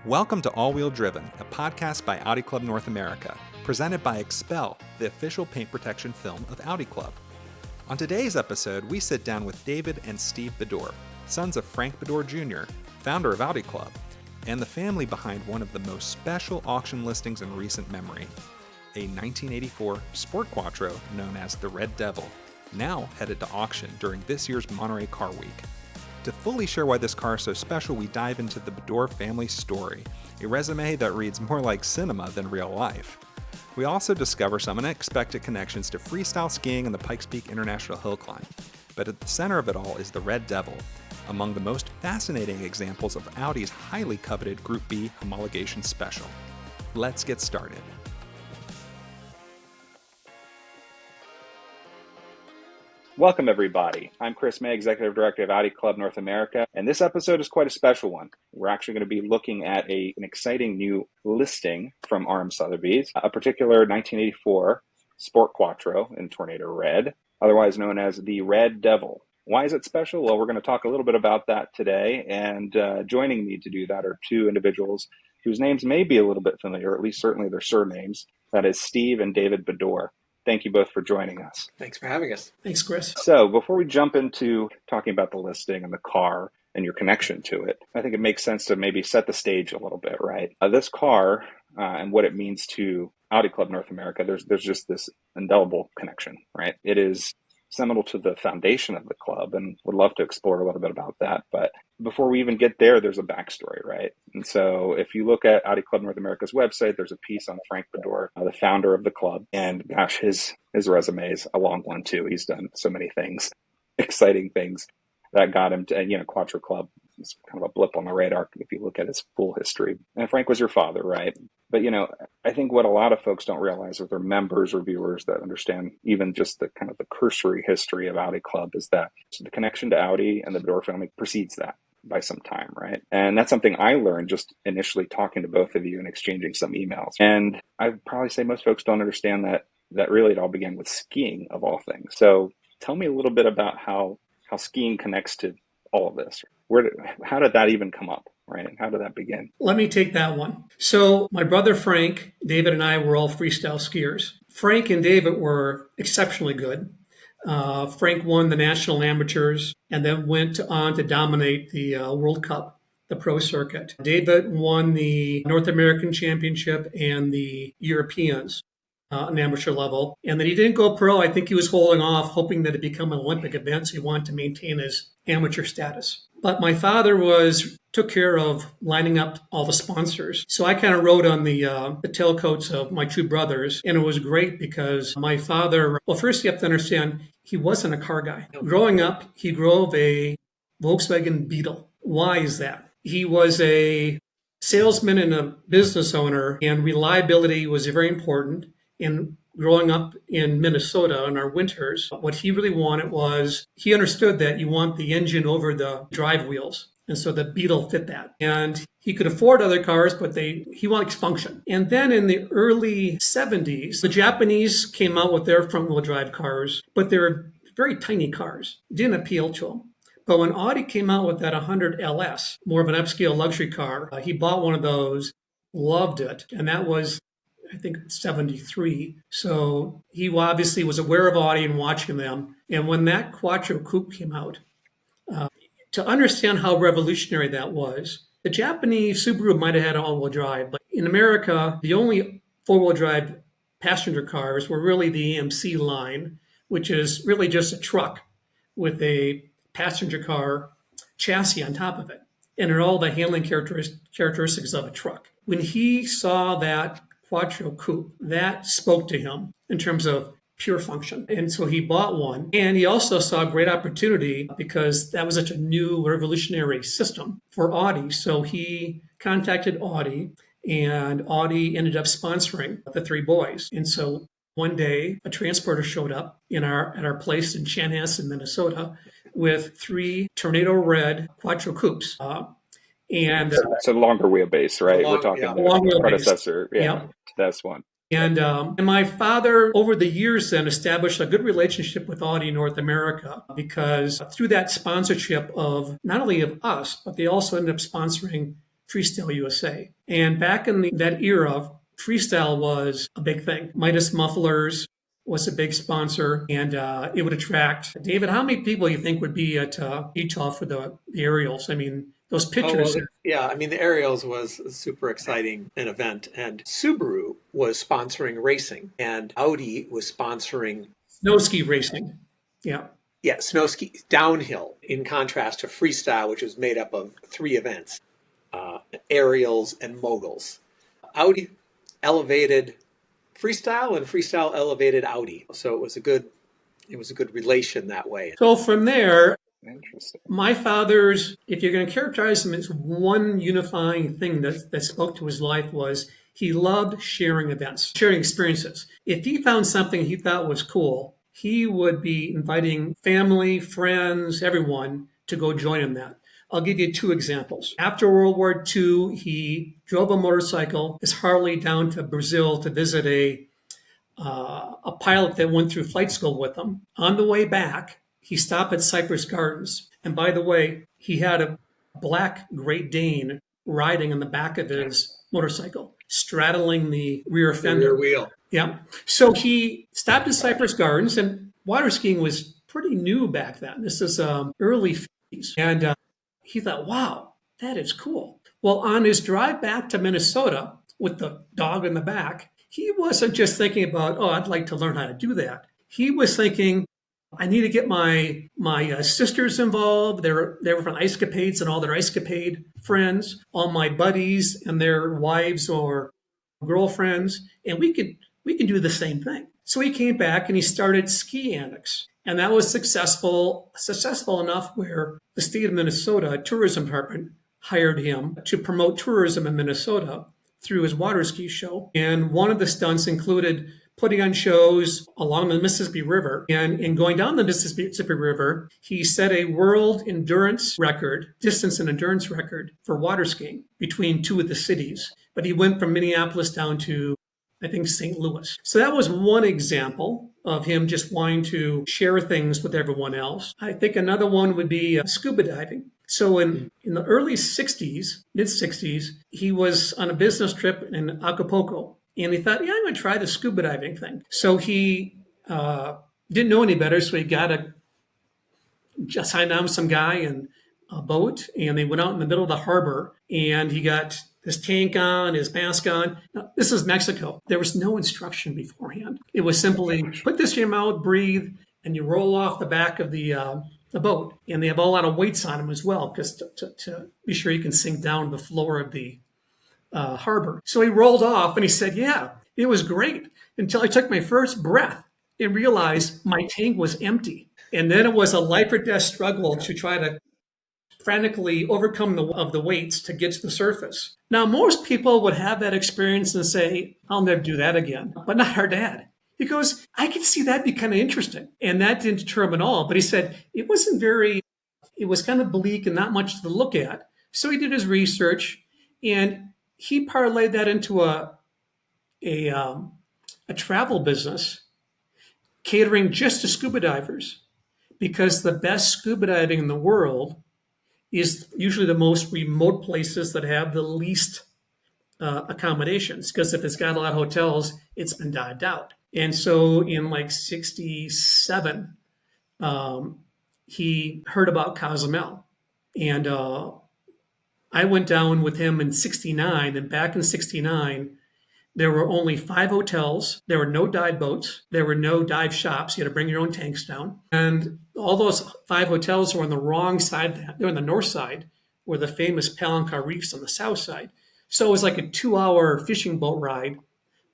Welcome to All Wheel Driven, a podcast by Audi Club North America, presented by Expel, the official paint protection film of Audi Club. On today's episode, we sit down with David and Steve Bedor, sons of Frank Beddor Jr., founder of Audi Club, and the family behind one of the most special auction listings in recent memory, a 1984 Sport Quattro known as the Red Devil, now headed to auction during this year's Monterey Car Week. To fully share why this car is so special, we dive into the Bedor family story, a resume that reads more like cinema than real life. We also discover some unexpected connections to freestyle skiing and the Pikes Peak International Hill Climb. But at the center of it all is the Red Devil, among the most fascinating examples of Audi's highly coveted Group B homologation special. Let's get started. Welcome, everybody. I'm Chris May, Executive Director of Audi Club North America, and this episode is quite a special one. We're actually going to be looking at an exciting new listing from RM Sotheby's, a particular 1984 Sport Quattro in Tornado Red, otherwise known as the Red Devil. Why is it special? Well, we're going to talk a little bit about that today, and joining me to do that are two individuals whose names may be a little bit familiar, or at least certainly their surnames. That is Steve and David Bedor. Thank you both for joining us. Thanks for having us. Thanks, Chris. So before we jump into talking about the listing and the car and your connection to it, I think it makes sense to maybe set the stage a little bit, right? This car and what it means to Audi Club North America, there's just this indelible connection, right? It is seminal to the foundation of the club, and would love to explore a little bit about that. But before we even get there, there's a backstory, right? And so if you look at Audi Club North America's website, there's a piece on Frank Beddor, the founder of the club. And gosh, his resume is a long one too. He's done so many things, exciting things that got him to, Quattro Club. It's kind of a blip on the radar if you look at his full history. And Frank was your father, right? But, I think what a lot of folks don't realize, or their members or viewers that understand even just the kind of the cursory history of Audi Club, is that the connection to Audi and the Bedor family precedes that by some time, right? And that's something I learned just initially talking to both of you and exchanging some emails. And I'd probably say most folks don't understand that really it all began with skiing, of all things. So tell me a little bit about how skiing connects to all of this. How did that even come up, right? And how did that begin? Let me take that one. So my brother Frank, David, and I were all freestyle skiers. Frank and David were exceptionally good. Frank won the national amateurs and then went on to dominate the World Cup, the pro circuit. David won the North American Championship and the Europeans on amateur level. And then he didn't go pro. I think he was holding off, hoping that it'd become an Olympic event, so he wanted to maintain his amateur status. But my father took care of lining up all the sponsors. So I kind of rode on the tailcoats of my two brothers. And it was great because my father, well, first you have to understand, he wasn't a car guy. Growing up, he drove a Volkswagen Beetle. Why is that? He was a salesman and a business owner, and reliability was very important. And growing up in Minnesota in our winters, what he really wanted was, he understood that you want the engine over the drive wheels. And so the Beetle fit that. And he could afford other cars, but he wanted function. And then in the early 70s, the Japanese came out with their front-wheel drive cars, but they were very tiny cars. It didn't appeal to him. But when Audi came out with that 100 LS, more of an upscale luxury car, he bought one of those, loved it. And that was, I think, 73. So he obviously was aware of Audi and watching them. And when that Quattro Coupe came out, to understand how revolutionary that was, the Japanese Subaru might have had all-wheel drive, but in America, the only four-wheel drive passenger cars were really the AMC line, which is really just a truck with a passenger car chassis on top of it, and all the handling characteristics of a truck. When he saw that Quattro Coupe, that spoke to him in terms of pure function. And so he bought one. And he also saw a great opportunity because that was such a new revolutionary system for Audi. So he contacted Audi, and Audi ended up sponsoring the three boys. And so one day a transporter showed up at our place in Chanhassen, Minnesota, with three Tornado Red Quattro Coupes. And it's a longer wheelbase, right? We're talking the predecessor to this one. And my father, over the years, then established a good relationship with Audi North America, because through that sponsorship of not only of us, but they also ended up sponsoring Freestyle USA. And back in that era, freestyle was a big thing. Midas Mufflers was a big sponsor, and it would attract. David, how many people do you think would be at Utah for the aerials? I mean, those Oh, well, pictures. yeah, I mean, the Aerials was a super exciting an event, and Subaru was sponsoring racing, and Audi was sponsoring, Snow ski racing. Yeah. yeah, snow ski downhill, in contrast to freestyle, which was made up of three events, Aerials and Moguls. Audi elevated freestyle, and freestyle elevated Audi, so it was a good relation that way. So from there, Interesting. my father's, if you're going to characterize him as one unifying thing that spoke to his life, was he loved sharing events, sharing experiences. If he found something he thought was cool, he would be inviting family, friends, everyone to go join him that. I'll give you two examples. After World War II, he drove a motorcycle, his Harley, down to Brazil to visit a pilot that went through flight school with him. On the way back, he stopped at Cypress Gardens. And by the way, he had a black Great Dane riding on the back of his motorcycle, straddling the rear fender. Rear wheel. Yeah. So he stopped at Cypress Gardens, and water skiing was pretty new back then. This is early 50s. And he thought, wow, that is cool. Well, on his drive back to Minnesota with the dog in the back, he wasn't just thinking about, oh, I'd like to learn how to do that. He was thinking, I need to get my sisters involved. They were from Ice Capades and all their Ice Capade friends, all my buddies and their wives or girlfriends, and we can do the same thing. So he came back and he started Ski Annex, and that was successful enough where the state of Minnesota tourism department hired him to promote tourism in Minnesota through his water ski show. And one of the stunts included putting on shows along the Mississippi River. And in going down the Mississippi River, he set a world endurance record, distance and endurance record for water skiing between two of the cities. But he went from Minneapolis down to, I think, St. Louis. So that was one example of him just wanting to share things with everyone else. I think another one would be scuba diving. So in the early 60s, mid 60s, he was on a business trip in Acapulco. And he thought, yeah, I'm going to try the scuba diving thing. So he didn't know any better. So he just signed on with some guy in a boat. And they went out in the middle of the harbor. And he got his tank on, his mask on. Now, this is Mexico. There was no instruction beforehand. It was simply put this in your mouth, breathe, and you roll off the back of the boat. And they have a lot of weights on them as well, because to be sure you can sink down to the floor of the harbor. So he rolled off and he said, yeah, it was great until I took my first breath and realized my tank was empty. And then it was a life or death struggle to try to frantically overcome the weights to get to the surface. Now, most people would have that experience and say, I'll never do that again, but not our dad. He goes, I could see that be kind of interesting. And that didn't deter him at all. But he said it was kind of bleak and not much to look at. So he did his research and he parlayed that into a travel business catering just to scuba divers, because the best scuba diving in the world is usually the most remote places that have the least accommodations, because if it's got a lot of hotels, it's been dived out. And so in like 67, he heard about Cozumel. And I went down with him in 69. And back in 69, there were only 5 hotels. There were no dive boats. There were no dive shops. You had to bring your own tanks down. And all those 5 hotels were on the wrong side. They were on the north side, where the famous Palancar Reef's on the south side. So it was like a 2-hour fishing boat ride,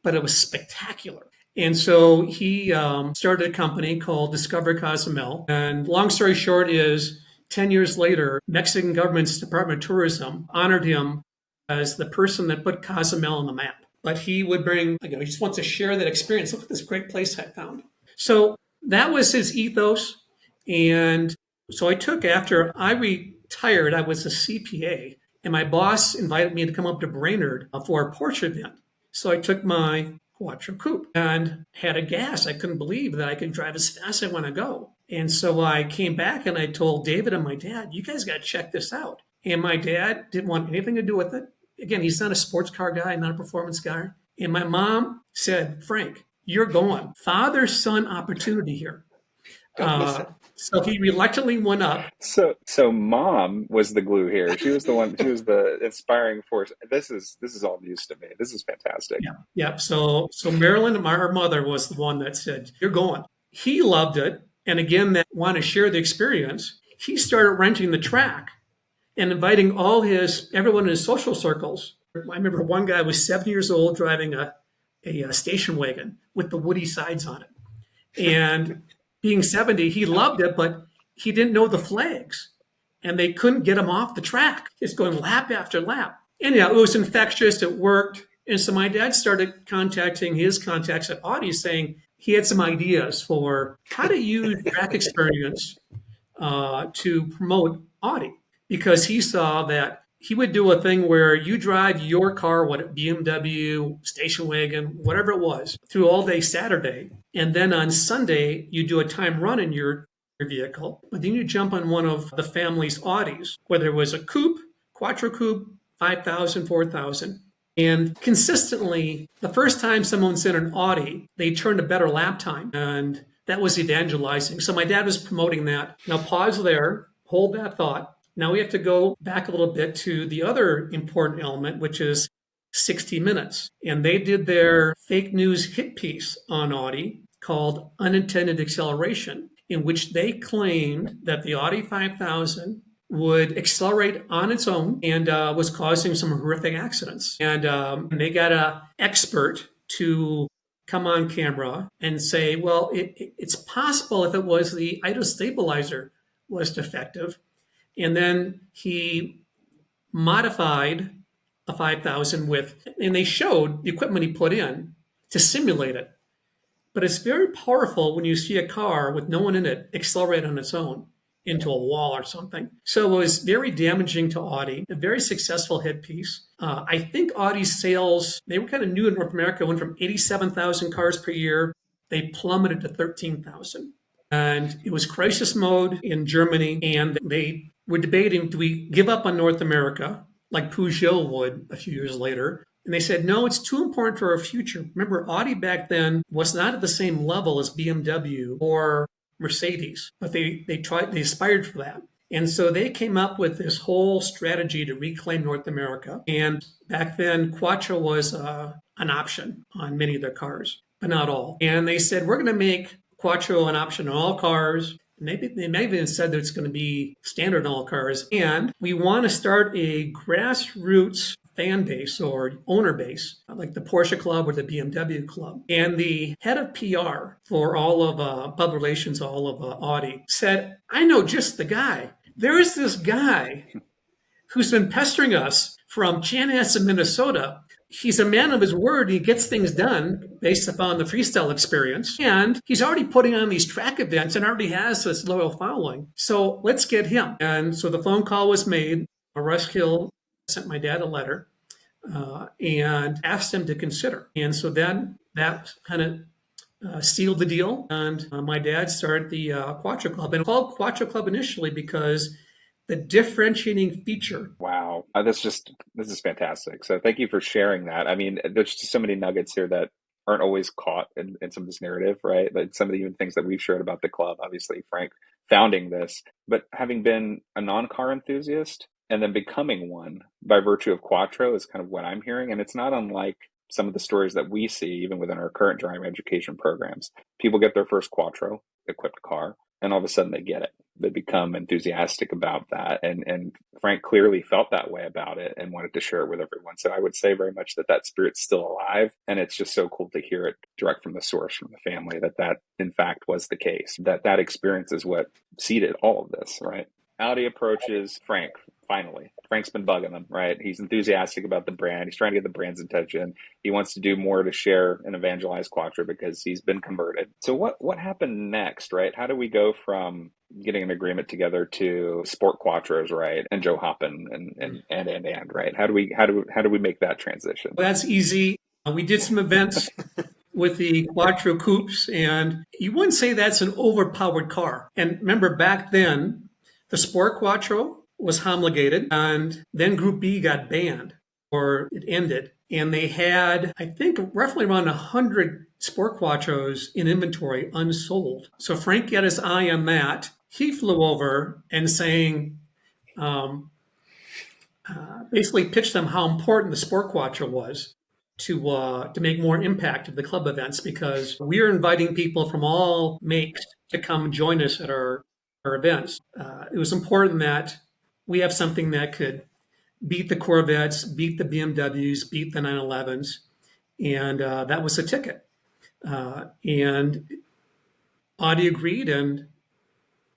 but it was spectacular. And so he started a company called Discover Cozumel. And long story short is 10 years later, Mexican government's Department of Tourism honored him as the person that put Cozumel on the map. But he would bring, he just wants to share that experience. Look at this great place I found. So that was his ethos. And so after I retired, I was a CPA. And my boss invited me to come up to Brainerd for a Porsche event. So I took my Quattro Coupe and had a gas. I couldn't believe that I could drive as fast as I want to go. And so I came back and I told David and my dad, you guys got to check this out. And my dad didn't want anything to do with it. Again, he's not a sports car guy, not a performance guy. And my mom said, Frank, you're going. Father-son opportunity here. Don't miss it. So he reluctantly went up. So mom was the glue here. She was the one. She was the inspiring force. This is all news to me. This is fantastic. Yeah. So Marilyn, our mother, was the one that said, "You're going." He loved it, and again, that wanted to share the experience. He started renting the track and inviting everyone in his social circles. I remember one guy was 7 years old driving a station wagon with the woody sides on it, and being 70, he loved it, but he didn't know the flags, and they couldn't get him off the track. Just going lap after lap. Anyhow, it was infectious. It worked. And so my dad started contacting his contacts at Audi, saying he had some ideas for how to use track experience to promote Audi, because he saw that he would do a thing where you drive your car, BMW, station wagon, whatever it was, through all day Saturday. And then on Sunday, you do a time run in your vehicle. But then you jump on one of the family's Audis, whether it was a coupe, Quattro coupe, 5,000, 4,000. And consistently, the first time someone's in an Audi, they turned a better lap time. And that was evangelizing. So my dad was promoting that. Now pause there, hold that thought. Now we have to go back a little bit to the other important element, which is 60 Minutes. And they did their fake news hit piece on Audi called Unintended Acceleration, in which they claimed that the Audi 5000 would accelerate on its own and was causing some horrific accidents. And they got an expert to come on camera and say, well, it's possible if it was the idle stabilizer was defective. And then he modified a 5000 and they showed the equipment he put in to simulate it. But it's very powerful when you see a car with no one in it accelerate on its own into a wall or something. So it was very damaging to Audi, a very successful hit piece. I think Audi's sales, they were kind of new in North America, went from 87,000 cars per year. They plummeted to 13,000. And it was crisis mode in Germany. And they were debating, do we give up on North America like Peugeot would a few years later? And they said, no, it's too important for our future. Remember, Audi back then was not at the same level as BMW or Mercedes, but they aspired for that. And so they came up with this whole strategy to reclaim North America. And back then, Quattro was an option on many of their cars, but not all. And they said, we're going to make Quattro an option on all cars. Maybe they may have even said that it's going to be standard on all cars. And we want to start a grassroots fan base or owner base, like the Porsche Club or the BMW Club. And the head of PR for all of public relations, all of Audi, said, I know just the guy. There is this guy who's been pestering us from Chanhassen, Minnesota. He's a man of his word. He gets things done based upon the freestyle experience. And he's already putting on these track events and already has this loyal following. So let's get him. And so the phone call was made. Russ Hill sent my dad a letter and asked him to consider. And so then that kind of sealed the deal. And my dad started the Quattro Club. And called Quattro Club initially because the differentiating feature. Wow. This is fantastic. So thank you for sharing that. I mean, there's just so many nuggets here that aren't always caught in some of this narrative, right? Like some of the even things that we've shared about the club, obviously Frank founding this, but having been a non-car enthusiast and then becoming one by virtue of Quattro is kind of what I'm hearing. And it's not unlike some of the stories that we see even within our current driving education programs. People get their first Quattro equipped car and all of a sudden they get it. They become enthusiastic about that. And Frank clearly felt that way about it and wanted to share it with everyone. So I would say very much that spirit's still alive. And it's just so cool to hear it direct from the source, from the family, that in fact was the case, that experience is what seeded all of this, right? Audi approaches Frank, finally. Frank's been bugging him, right? He's enthusiastic about the brand. He's trying to get the brand's attention. He wants to do more to share and evangelize Quattro because he's been converted. So what happened next, right? How do we go from getting an agreement together to Sport Quattros, right? And Jo Hoppen and right? How do we make that transition? Well, that's easy. We did some events with the Quattro coupes, and you wouldn't say that's an overpowered car. And remember back then, the Sport Quattro was homologated, and then Group B got banned or it ended. And they had, I think, roughly around 100 Sport Quattros in inventory unsold. So Frank got his eye on that. He flew over and saying, basically pitched them how important the Sport Quattro was to make more impact of the club events, because we're inviting people from all makes to come join us at our events. It was important that we have something that could beat the Corvettes, beat the BMWs, beat the 911s, and that was the ticket. And Audi agreed, and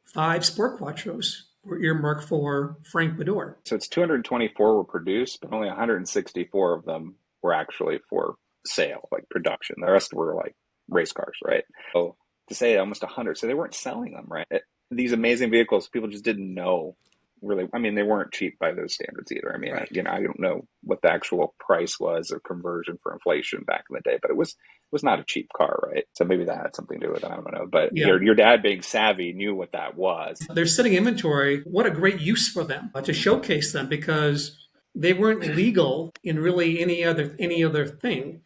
5 Sport Quattros were earmarked for Frank Beddor. So it's 224 were produced, but only 164 of them were actually for sale, like production. The rest were like race cars, right? So to say almost 100, so they weren't selling them, right? These amazing vehicles, people just didn't know really. I mean, they weren't cheap by those standards either. I mean, Right. I don't know what the actual price was of conversion for inflation back in the day, but it was not a cheap car, right? So maybe that had something to do with it. I don't know. But Yeah. your dad, being savvy, knew what that was. They're sitting inventory. What a great use for them to showcase them, because they weren't legal in really any other thing.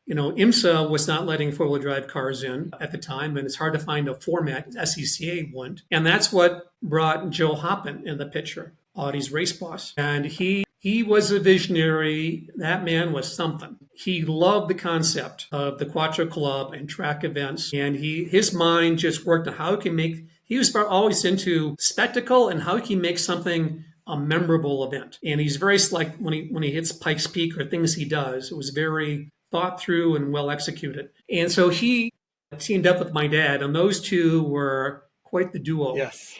IMSA was not letting four-wheel drive cars in at the time, and it's hard to find a format SCCA wouldn't. And that's what brought Jo Hoppen in the picture, Audi's race boss. And he was a visionary. That man was something. He loved the concept of the Quattro Club and track events, and his mind just worked on how he can make. He was always into spectacle and how he can make something a memorable event. And he's very like when he hits Pikes Peak or things he does, it was very thought through and well executed. And so he teamed up with my dad, and those two were quite the duo. Yes.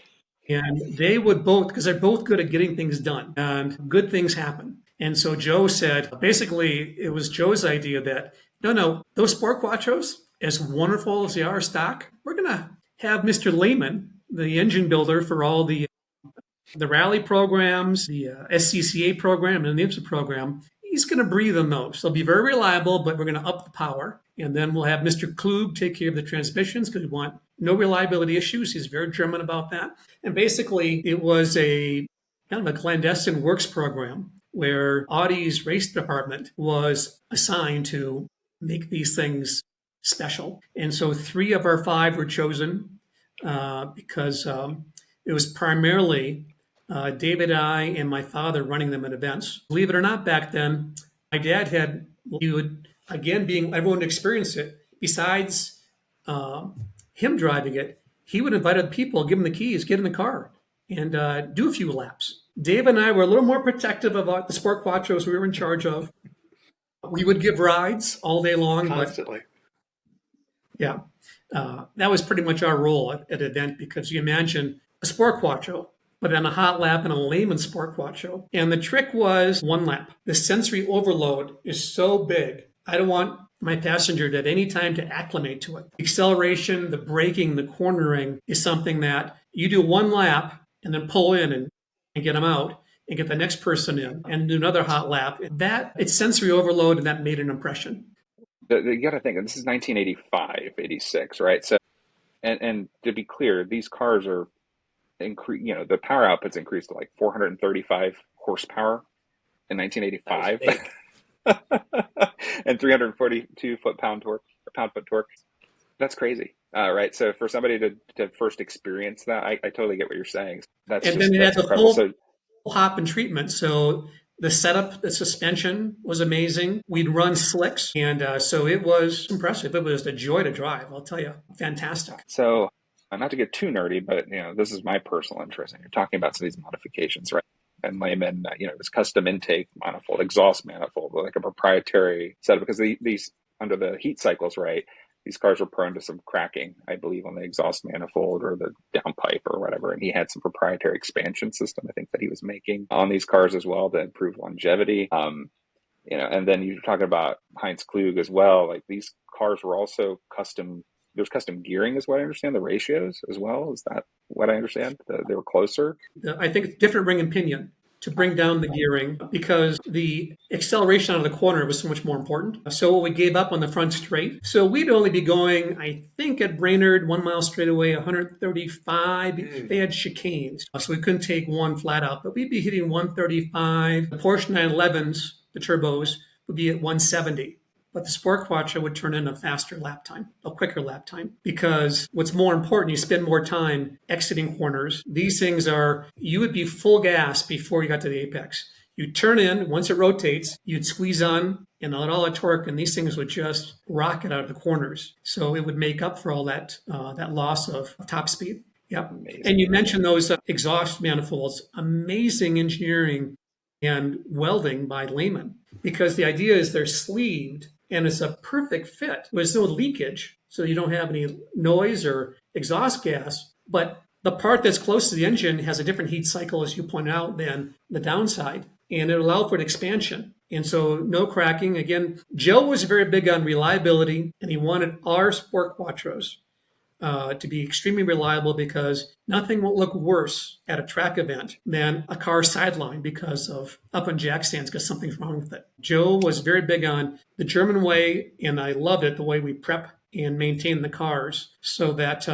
And they would both, because they're both good at getting things done, and good things happen. And so Jo said, basically, it was Joe's idea that, no, those Sport Quattros, as wonderful as they are stock, we're going to have Mr. Lehman, the engine builder for all the rally programs, the SCCA program, and the IMSA program, he's going to breathe on those. They'll be very reliable, but we're going to up the power. And then we'll have Mr. Klug take care of the transmissions, because we want no reliability issues. He's very German about that. And basically, it was a kind of a clandestine works program where Audi's race department was assigned to make these things special. And so 3 of our 5 were chosen because it was primarily David, I, and my father running them at events. Believe it or not, back then, my dad he would, again, being everyone to experience it, besides him driving it, he would invite other people, give them the keys, get in the car, and do a few laps. Dave and I were a little more protective about the Sport Quattros we were in charge of. We would give rides all day long. Constantly. But yeah, that was pretty much our role at an event, because you imagine a Sport Quattro, but then a hot lap and a layman Sport Quattro. And the trick was 1 lap. The sensory overload is so big. I don't want my passenger to at any time to acclimate to it. The acceleration, the braking, the cornering is something that you do 1 lap and then pull in and get them out and get the next person in and do another hot lap. It's sensory overload, and that made an impression. You got to think, this is 1985, 86, right? So, and to be clear, these cars are the power output's increased to like 435 horsepower in 1985 and 342 pound-foot torque. That's crazy, right? So for somebody to first experience that, I totally get what you're saying. Then it had the full Hoppen treatment. So the setup, the suspension was amazing. We'd run slicks, and so it was impressive. It was a joy to drive, I'll tell you. Fantastic. So not to get too nerdy, but this is my personal interest. And you're talking about some of these modifications, right? And layman, this custom intake manifold, exhaust manifold, like a proprietary setup, because these under the heat cycles, right? These cars were prone to some cracking, I believe, on the exhaust manifold or the downpipe or whatever. And he had some proprietary expansion system, I think, that he was making on these cars as well to improve longevity. And then you're talking about Heinz Klug as well. Like, these cars were also custom. There's custom gearing, is what I understand. The ratios as well. Is that what I understand? They were closer. I think different ring and pinion. to bring down the gearing because the acceleration out of the corner was so much more important. So we gave up on the front straight. So we'd only be going, I think at Brainerd, 1 mile straightaway, 135. They had chicanes, so we couldn't take one flat out, but we'd be hitting 135. The Porsche 911s, the turbos, would be at 170. But the Sport Quattro would turn in a faster lap time, a quicker lap time, because what's more important, you spend more time exiting corners. These things are, you would be full gas before you got to the apex. You turn in, once it rotates, you'd squeeze on and let all the torque, and these things would just rocket out of the corners. So it would make up for all that loss of top speed. Yep. Amazing. And you mentioned those exhaust manifolds, amazing engineering and welding by Lehman, because the idea is they're sleeved and it's a perfect fit. There's no leakage, so you don't have any noise or exhaust gas. But the part that's close to the engine has a different heat cycle, as you point out, than the downside, and it allowed for an expansion. And so no cracking. Again, Joe was very big on reliability, and he wanted our Sport Quattros to be extremely reliable, because nothing will look worse at a track event than a car sideline because of up on jack stands because something's wrong with it. Joe was very big on the German way, and I loved it, the way we prep and maintain the cars so that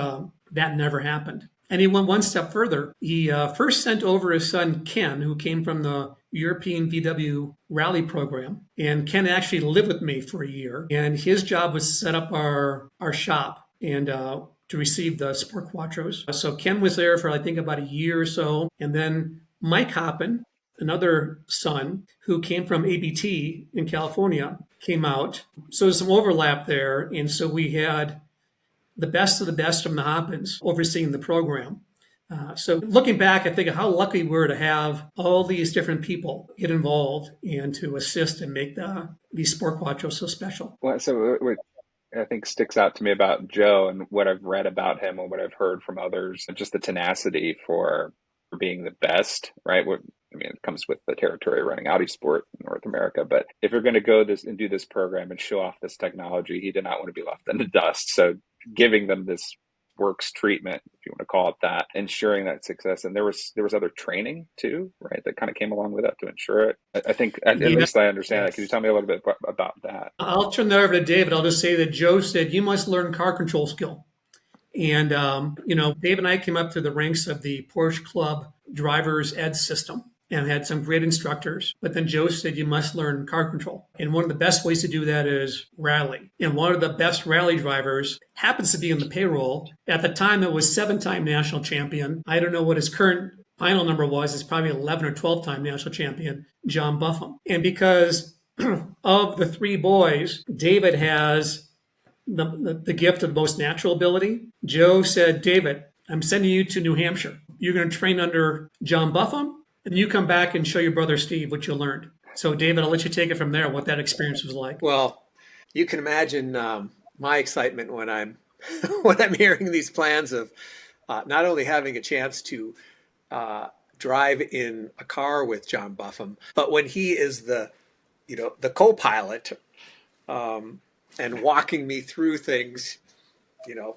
that never happened. And he went one step further. He first sent over his son, Ken, who came from the European VW rally program. And Ken actually lived with me for a year. And his job was to set up our shop and to receive the Sport Quattros. So Ken was there for, I think, about a year or so. And then Mike Hoppen, another son who came from ABT in California, came out. So there's some overlap there. And so we had the best of the best from the Hoppens overseeing the program. So looking back, I think of how lucky we were to have all these different people get involved and to assist and make these Sport Quattros so special. Well, so what I think sticks out to me about Joe and what I've read about him and what I've heard from others, just the tenacity for being the best, right? It comes with the territory running Audi Sport in North America. But if you're going to go this and do this program and show off this technology, he did not want to be left in the dust. So giving them this works treatment, if you want to call it that, ensuring that success. And there was other training too, right, that kind of came along with that to ensure it. I think at least I understand that. Can you tell me a little bit about that? I'll turn that over to David. I'll just say that Joe said, you must learn car control skill. And, Dave and I came up through the ranks of the Porsche Club Drivers Ed system and had some great instructors. But then Joe said, you must learn car control. And one of the best ways to do that is rally. And one of the best rally drivers happens to be in the payroll. At the time, it was 7-time national champion. I don't know what his current final number was. It's probably 11 or 12-time national champion, John Buffum. And because of the three boys, David has the gift of the most natural ability. Joe said, David, I'm sending you to New Hampshire. You're going to train under John Buffum, and you come back and show your brother Steve what you learned. So, David, I'll let you take it from there, what that experience was like. Well, you can imagine my excitement when I'm when I'm hearing these plans of not only having a chance to drive in a car with John Buffum, but when he is the co-pilot and walking me through things,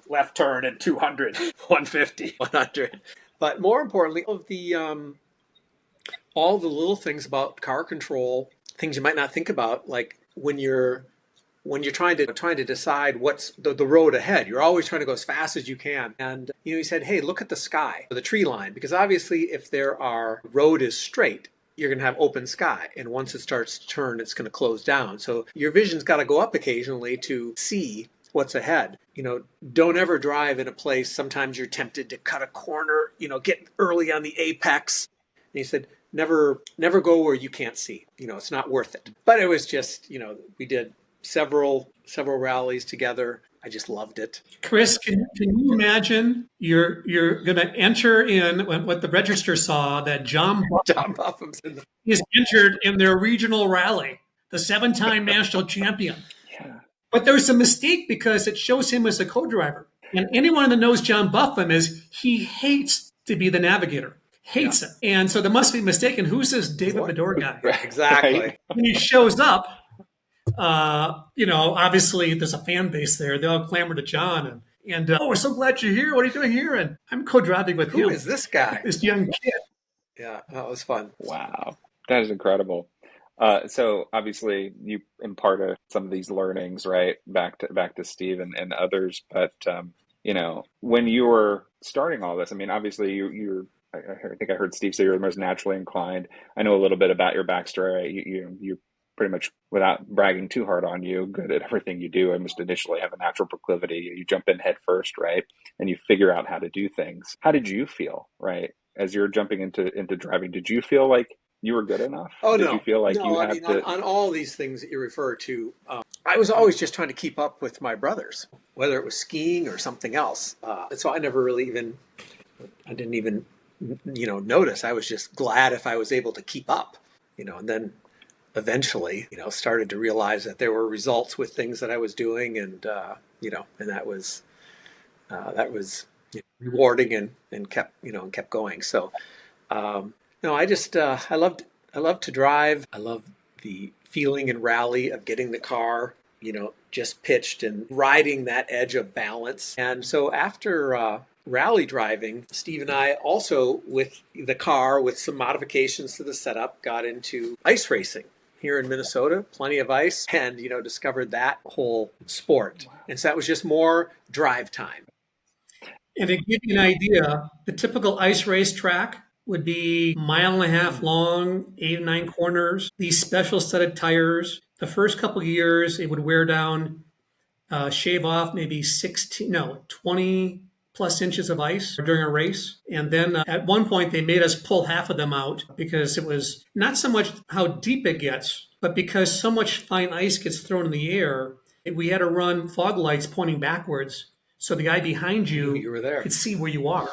left turn and 200, 150, 100. But more importantly, of the all the little things about car control, things you might not think about, like when you're trying to decide what's the road ahead. You're always trying to go as fast as you can. And he said, hey, look at the sky, the tree line, because obviously if road is straight, you're going to have open sky. And once it starts to turn, it's going to close down. So your vision's got to go up occasionally to see what's ahead. Don't ever drive in a place. Sometimes you're tempted to cut a corner, get early on the apex. And he said, never go where you can't see. It's not worth it. But it was just, we did several rallies together. I just loved it. Chris, can you imagine you're going to enter in what the register saw that John Buffum's is entered in their regional rally, the 7-time national champion. Yeah. But there's a mistake because it shows him as a co-driver. And anyone that knows John Buffum he hates to be the navigator. Hates it. And so there must be a mistake. And who's this David Bedor guy? Exactly. When he shows up, obviously there's a fan base there. They all clamor to John and we're so glad you're here. What are you doing here? And I'm co-driving with him. Who is this guy? This young kid. Yeah, that was fun. Wow, that is incredible. So obviously you imparted some of these learnings, right, back to Steve and others. But when you were starting all this, I mean, obviously I think I heard Steve say you're the most naturally inclined. I know a little bit about your backstory. Right? You pretty much, without bragging too hard on you, good at everything you do. Almost initially have a natural proclivity. You jump in head first, right, and you figure out how to do things. How did you feel, right, as you're jumping into driving? Did you feel like you were good enough? Oh Did you no, feel like no. you I had mean, to? on all these things that you refer to, I was always just trying to keep up with my brothers, whether it was skiing or something else. So I never really even, I didn't even, notice. I was just glad if I was able to keep up, and then eventually, started to realize that there were results with things that I was doing, and that was rewarding and kept going. So no, I just I love to drive. I love the feeling and rally of getting the car, just pitched and riding that edge of balance. And so after rally driving, Steve and I also, with the car, with some modifications to the setup, got into ice racing here in Minnesota, plenty of ice, and discovered that whole sport. And so that was just more drive time. And to give you an idea, the typical ice race track would be a mile and a half long, 8 or 9 corners, these special set of tires. The first couple of years, it would wear down, shave off maybe 20 plus inches of ice during a race. And then at one point, they made us pull half of them out because it was not so much how deep it gets, but because so much fine ice gets thrown in the air, we had to run fog lights pointing backwards so the guy behind You you were there. could see where you are.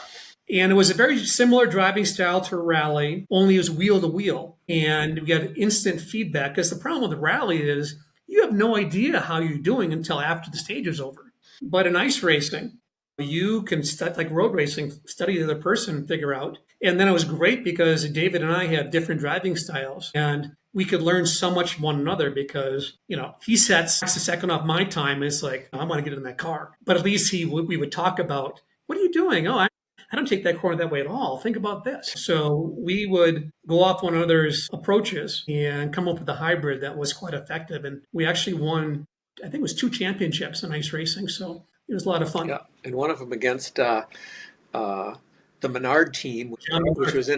And it was a very similar driving style to a rally, only it was wheel to wheel. And we got instant feedback because the problem with the rally is you have no idea how you're doing until after the stage is over. But in ice racing, you can like road racing, study the other person and figure out. And then it was great because David and I had different driving styles and we could learn so much from one another because, he sets a second off my time. It's like, I want to get in that car. But at least we would talk about, what are you doing? Oh, I don't take that corner that way at all. Think about this. So we would go off one another's approaches and come up with a hybrid that was quite effective. And we actually won, I think it was 2 championships in ice racing. So it was a lot of fun. Yeah, and one of them against the Menard team, which was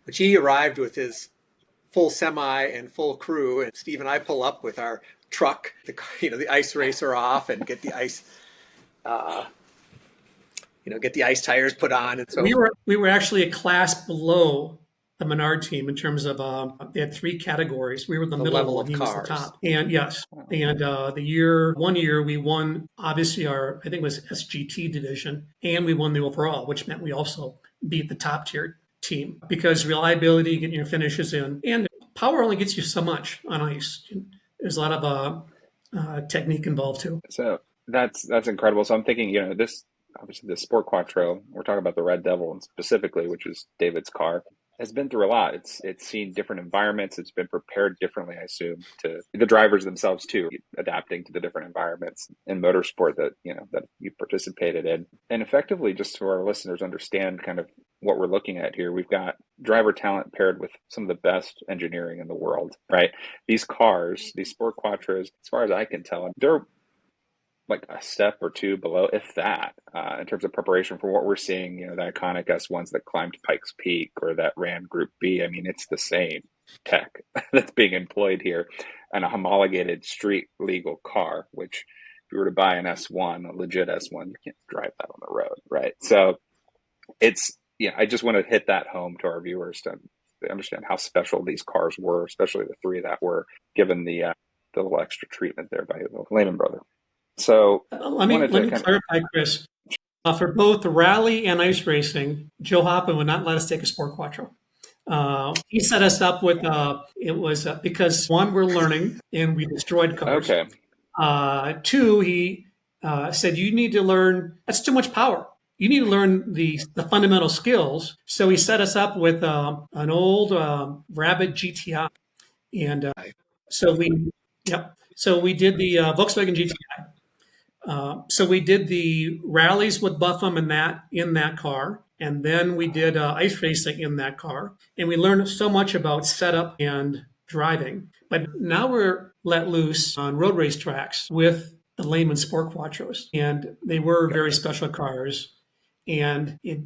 which he arrived with his full semi and full crew, and Steve and I pull up with our truck, the ice racer off, and get the ice, get the ice tires put on, and so we were actually a class below the Menard team in terms of they had 3 categories. We were the middle level and of he was the cars. top. And yes, and one year we won obviously I think it was SGT division, and we won the overall, which meant we also beat the top tier team because reliability, getting your finishes in, and power only gets you so much on ice. There's a lot of technique involved too. So that's incredible. So I'm thinking, this obviously the Sport Quattro. We're talking about the Red Devil, and specifically, which is David's car, has been through a lot. It's seen different environments. It's been prepared differently, I assume, to the drivers themselves too, adapting to the different environments in motorsport that you participated in, and effectively, just so our listeners understand kind of what we're looking at here. We've got driver talent paired with some of the best engineering in the world, right? These cars, these Sport Quattros, as far as I can tell, they're like a step or two below, if that, in terms of preparation for what we're seeing, the iconic S1s that climbed Pikes Peak or that ran Group B. I mean, it's the same tech that's being employed here and a homologated street legal car, which if you were to buy an S1, a legit S1, you can't drive that on the road, right? So I just want to hit that home to our viewers to understand how special these cars were, especially the 3 that were given the little extra treatment there by the Lehman brother. So let me clarify, Chris. For both the rally and ice racing, Jo Hoppen would not let us take a Sport Quattro. He set us up with it was because one, we're learning and we destroyed cars. Okay. 2, he said you need to learn. That's too much power. You need to learn the fundamental skills. So he set us up with an old Rabbit GTI, and so we did the Volkswagen GTI. So we did the rallies with Buffum in that car, and then we did ice racing in that car, and we learned so much about setup and driving. But now we're let loose on road race tracks with the Lehman Sport Quattros, and they were very special cars. And it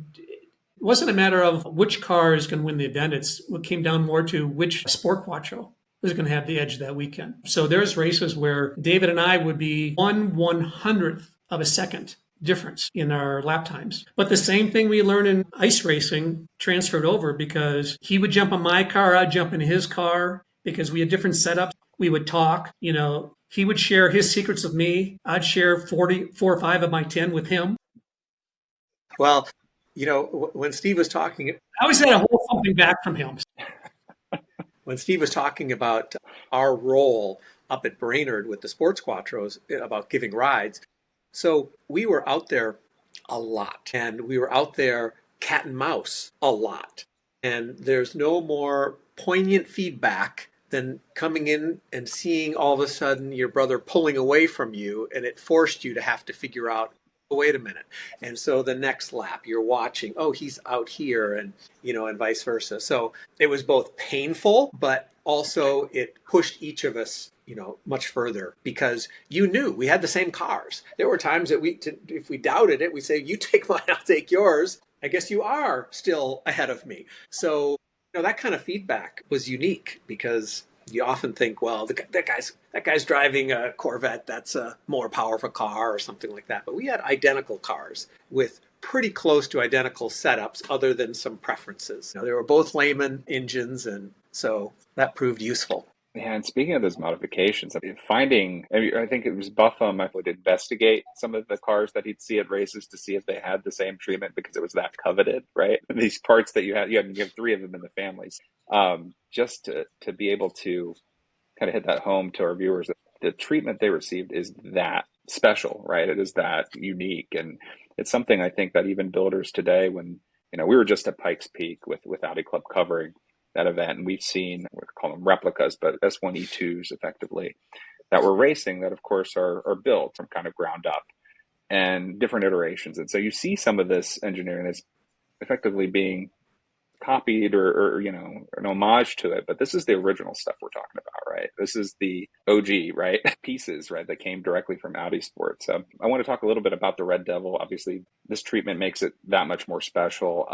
wasn't a matter of which car is going to win the event. It came down more to which Sport Quattro was going to have the edge that weekend. So there's races where David and I would be 1/100th of a second difference in our lap times. But the same thing we learned in ice racing transferred over because he would jump in my car, I'd jump in his car because we had different setups. We would talk, he would share his secrets with me. I'd share 4 or 5 of my 10 with him. Well, when Steve was talking, I always had to hold something back from him. When Steve was talking about our role up at Brainerd with the Sports Quattros about giving rides, so we were out there a lot, and we were out there cat and mouse a lot. And there's no more poignant feedback than coming in and seeing all of a sudden your brother pulling away from you, and it forced you to have to figure out, oh, wait a minute. And so the next lap you're watching, oh, he's out here, and and vice versa. So it was both painful, but also it pushed each of us much further because you knew we had the same cars. There were times that if we doubted it, we say, you take mine, I'll take yours. I guess you are still ahead of me. So that kind of feedback was unique because you often think, well, that guy's driving a Corvette. That's a more powerful car or something like that. But we had identical cars with pretty close to identical setups other than some preferences. They were both Lehman engines, and so that proved useful. Yeah, and speaking of those modifications, I think it was Buffum, I would investigate some of the cars that he'd see at races to see if they had the same treatment because it was that coveted, right? These parts that you have 3 of them in the families. Just to be able to kind of hit that home to our viewers, the treatment they received is that special, right? It is that unique. And it's something I think that even builders today, when, we were just at Pikes Peak with Audi Club covering that event, and we've seen, we call them replicas, but S1E2s effectively, that were racing that of course are built from kind of ground up and different iterations. And so you see some of this engineering as effectively being copied or an homage to it, but this is the original stuff we're talking about, right? This is the OG, right? Pieces, right, that came directly from Audi Sport. So I want to talk a little bit about the Red Devil. Obviously, this treatment makes it that much more special.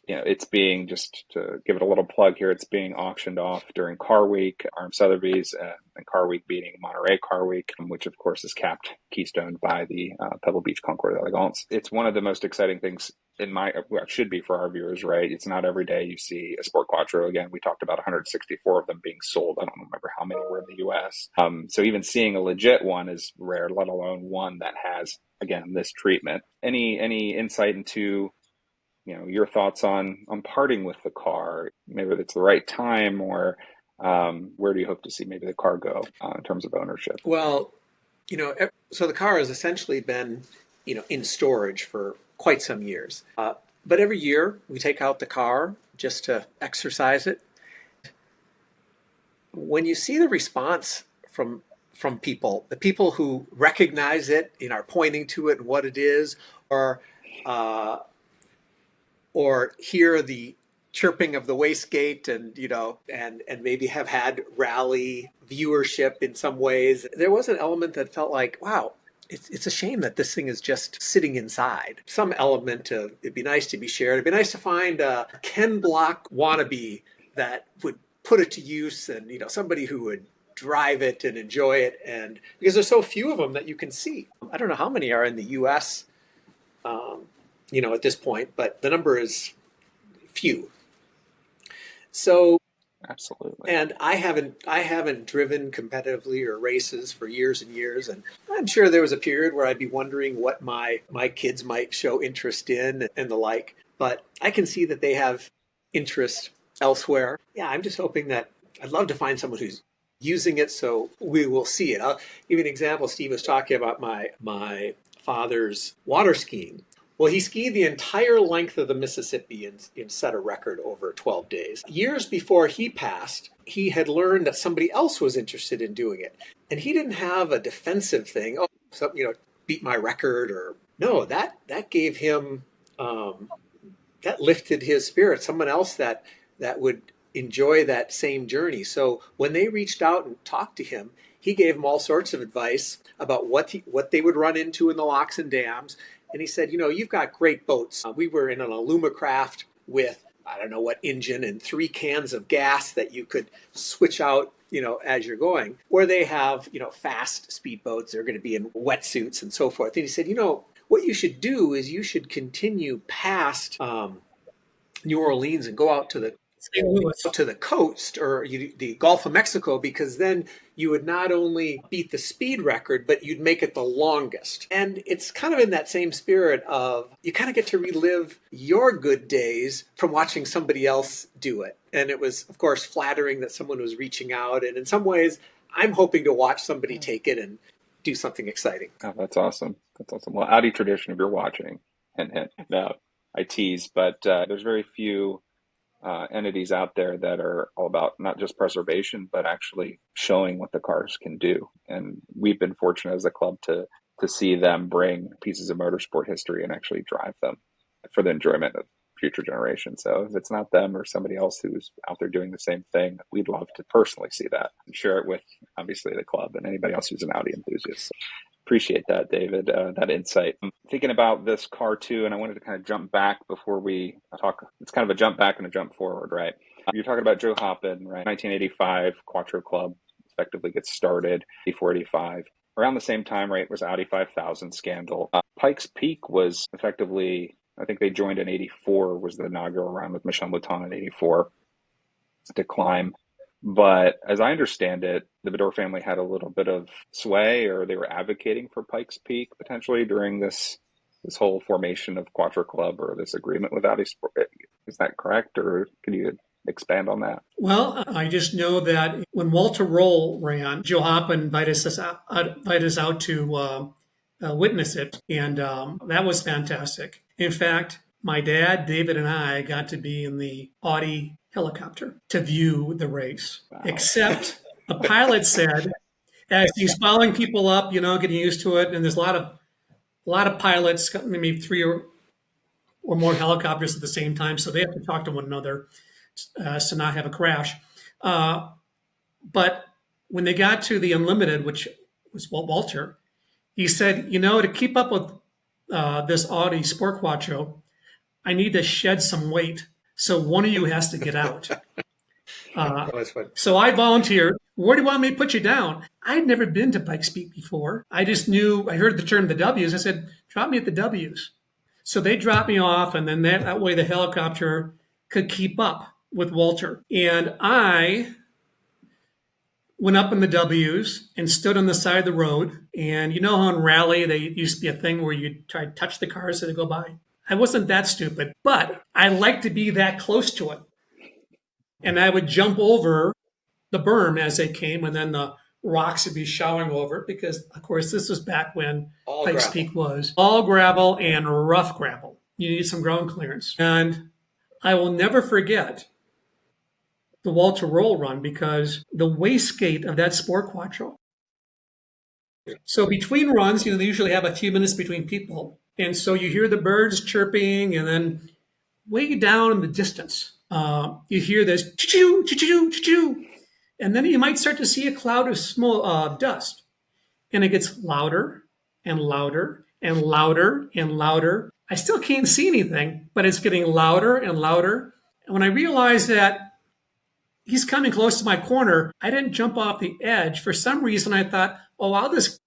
It's being, just to give it a little plug here, it's being auctioned off during Car Week, Arm Sotheby's, and Car Week beating Monterey Car Week, which of course is capped, keystoned by the Pebble Beach Concours d'Elegance. It's one of the most exciting things it should be for our viewers, right? It's not every day you see a Sport Quattro. Again, we talked about 164 of them being sold. I don't remember how many were in the US. So even seeing a legit one is rare, let alone one that has, again, this treatment. Any insight into, your thoughts on parting with the car? Maybe it's the right time, or where do you hope to see maybe the car go in terms of ownership? Well, so the car has essentially been, in storage for quite some years. But every year we take out the car just to exercise it. When you see the response from people, the people who recognize it, are pointing to it and what it is, or hear the chirping of the wastegate and maybe have had rally viewership in some ways, there was an element that felt like, wow, it's a shame that this thing is just sitting inside. Some element of, it'd be nice to be shared. It'd be nice to find a Ken Block wannabe that would put it to use, and somebody who would drive it and enjoy it. And because there's so few of them that you can see. I don't know how many are in the US at this point, but the number is few. So Absolutely. And I haven't driven competitively or races for years and years, and I'm sure there was a period where I'd be wondering what my kids might show interest in and the like. But I can see that they have interest elsewhere. Yeah, I'm just hoping that I'd love to find someone who's using it, so we will see it. I'll give you an example. Steve was talking about my father's water skiing. Well, he skied the entire length of the Mississippi and set a record over 12 days. Years before he passed, he had learned that somebody else was interested in doing it. And he didn't have a defensive thing. Oh, so, beat my record, or no, that gave him, that lifted his spirit. Someone else that would enjoy that same journey. So when they reached out and talked to him, he gave them all sorts of advice about what they would run into in the locks and dams. And he said, you've got great boats. We were in an Alumacraft with, I don't know what engine, and 3 cans of gas that you could switch out, as you're going. Or they have, fast speedboats. They're going to be in wetsuits and so forth. And he said, what you should do is you should continue past New Orleans and go out to the coast, or the Gulf of Mexico, because then you would not only beat the speed record, but you'd make it the longest. And it's kind of in that same spirit of, you kind of get to relive your good days from watching somebody else do it. And it was, of course, flattering that someone was reaching out. And in some ways, I'm hoping to watch somebody take it and do something exciting. Oh, that's awesome. That's awesome. Well, Audi tradition, if you're watching, and no, I tease, but there's very few entities out there that are all about not just preservation, but actually showing what the cars can do. And we've been fortunate as a club to see them bring pieces of motorsport history and actually drive them for the enjoyment of future generations. So if it's not them or somebody else who's out there doing the same thing, we'd love to personally see that and share it with, obviously, the club and anybody else who's an Audi enthusiast. So appreciate that, David, that insight. I'm thinking about this car too, and I wanted to kind of jump back before we talk. It's kind of a jump back and a jump forward, right? You're talking about Jo Hoppen, right? 1985, Quattro Club effectively gets started, 84-85. Around the same time, right, was Audi 5000 scandal. Pikes Peak was effectively, I think they joined in 84, was the inaugural round with Michel Mouton in 84 to climb. But as I understand it, the Bedor family had a little bit of sway, or they were advocating for Pikes Peak potentially during this whole formation of Quattro Club, or this agreement with Audi Sport. Is that correct, or can you expand on that? Well, I just know that when Walter Roll ran, Jo Hoppen invited us out to witness it, and that was fantastic. In fact, my dad, David, and I got to be in the Audi helicopter to view the race. Wow. Except the pilot said, as he's following people up, getting used to it, and there's a lot of pilots, maybe 3 or more helicopters at the same time, so they have to talk to one another to not have a crash. But when they got to the Unlimited, which was Walter, he said, to keep up with this Audi Sport Quattro, I need to shed some weight. So one of you has to get out. So I volunteered. Where do you want me to put you down? I'd never been to Pikes Peak before. I just knew, I heard the term the W's. I said, drop me at the W's. So they dropped me off, and then that way the helicopter could keep up with Walter. And I went up in the W's and stood on the side of the road. And you know how in rally, there used to be a thing where you try to touch the cars as they go by? I wasn't that stupid, but I liked to be that close to it. And I would jump over the berm as they came, and then the rocks would be showering over it, because, of course, this was back when Pikes Peak was all gravel and rough gravel. You need some ground clearance. And I will never forget the Walter Roll run, because the wastegate of that Sport Quattro. So between runs, they usually have a few minutes between people. And so you hear the birds chirping, and then way down in the distance, you hear this choo-choo, choo-choo, choo-choo. And then you might start to see a cloud of small dust. And it gets louder and louder and louder and louder. I still can't see anything, but it's getting louder and louder. And when I realized that he's coming close to my corner, I didn't jump off the edge. For some reason, I thought, I'll just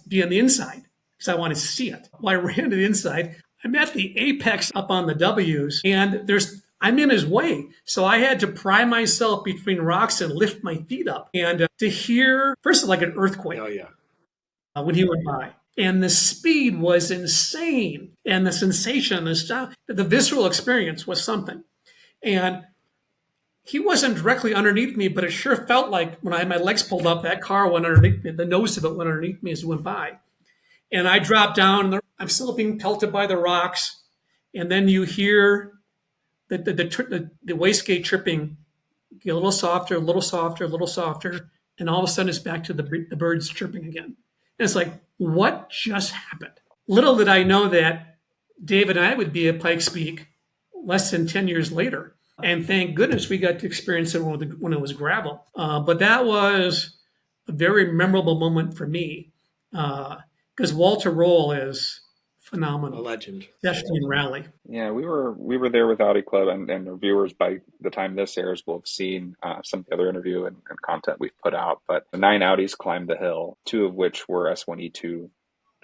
be on the inside, because I wanted to see it. Well, I ran to the inside. I'm at the apex up on the W's, and I'm in his way. So I had to pry myself between rocks and lift my feet up. And to hear, first, like an earthquake. Oh, yeah. When he went by. And the speed was insane. And the sensation, the sound, the visceral experience was something. And he wasn't directly underneath me, but it sure felt like when I had my legs pulled up, that car went underneath me. The nose of it went underneath me as it went by. And I dropped down. I'm still being pelted by the rocks. And then you hear the wastegate tripping get a little softer, a little softer, a little softer. And all of a sudden it's back to the birds chirping again. And it's like, what just happened? Little did I know that David and I would be at Pikes Peak less than 10 years later. And thank goodness we got to experience it when it was gravel. But that was a very memorable moment for me because Walter Roll is phenomenal. A legend. Especially in rally. Yeah, we were there with Audi Club, and the viewers by the time this airs will have seen some of the other interview and content we've put out. But 9 Audis climbed the hill, 2 of which were S1E2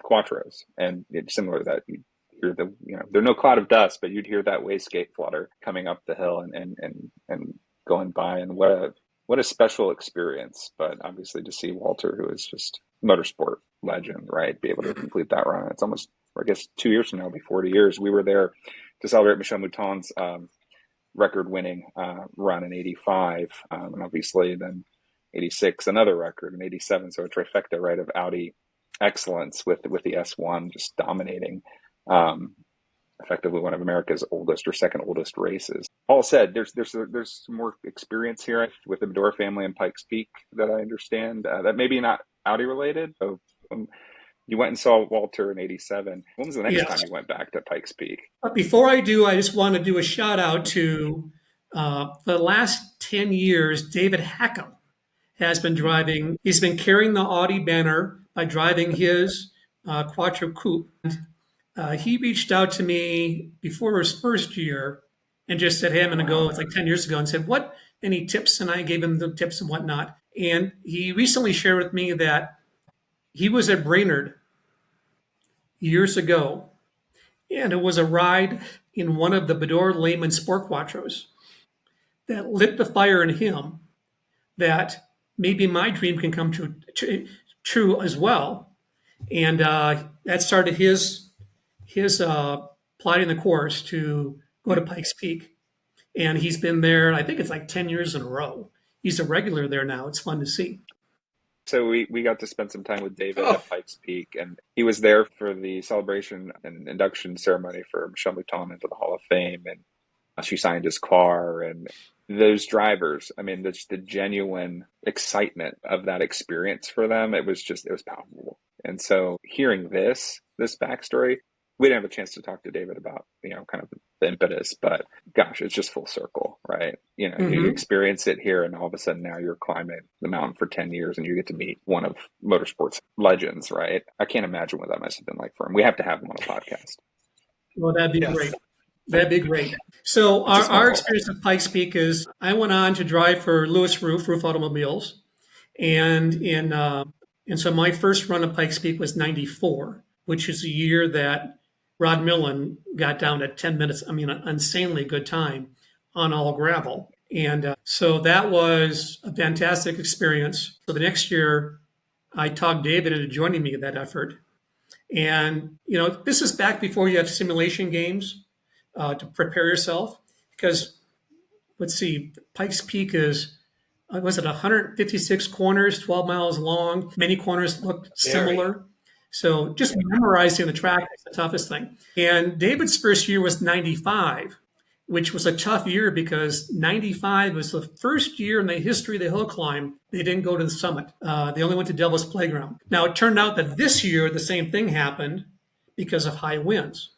Quattros, and it's similar to that. You hear there's no cloud of dust, but you'd hear that wastegate flutter coming up the hill and going by, and what a special experience. But obviously to see Walter, who is just motorsport legend, right, be able to complete that run. It's almost, I guess, 2 years from now, it'll be 40 years. We were there to celebrate Michel Mouton's record-winning run in '85, and obviously then '86 another record, and '87. So a trifecta, right, of Audi excellence with the S1 just dominating, effectively one of America's oldest or second oldest races. All said, there's some more experience here with the Bedor family and Pikes Peak that I understand that maybe not Audi related. So, you went and saw Walter in '87. When was the next time you went back to Pikes Peak? But before I do, I just want to do a shout out to the last 10 years, David Hackham has been driving. He's been carrying the Audi banner by driving his Quattro Coupe. He reached out to me before his first year and just said, hey, I'm going to go. It's like 10 years ago, and said, what, any tips? And I gave him the tips and whatnot. And he recently shared with me that he was at Brainerd years ago, and it was a ride in one of the Bedor Lehman Sport Quattros that lit the fire in him that maybe my dream can come true as well. And that started his plotting the course to go to Pikes Peak. And he's been there, I think it's like 10 years in a row. He's a regular there now. It's fun to see. So we got to spend some time with David at Pikes Peak, and he was there for the celebration and induction ceremony for Michel Mouton into the Hall of Fame, and she signed his car. And those drivers, I mean, just the genuine excitement of that experience for them, it was powerful. And so hearing this backstory, we didn't have a chance to talk to David about, kind of the impetus, but gosh, it's just full circle, right? You experience it here, and all of a sudden now you're climbing the mountain for 10 years and you get to meet one of motorsport's legends, right? I can't imagine what that must have been like for him. We have to have him on a podcast. Well, that'd be great. That'd be great. So our experience at Pikes Peak is I went on to drive for Lewis Roof Automobiles. And so my first run at Pikes Peak was '94, which is a year that Rod Millen got down to 10 minutes. I mean, an insanely good time on all gravel. And so that was a fantastic experience. So the next year, I talked David into joining me in that effort. And, this is back before you have simulation games to prepare yourself. Because, let's see, Pikes Peak is, was it 156 corners, 12 miles long? Many corners look similar. So just memorizing the track is the toughest thing. And David's first year was '95, which was a tough year because '95 was the first year in the history of the hill climb they didn't go to the summit. They only went to Devil's Playground. Now, it turned out that this year the same thing happened because of high winds.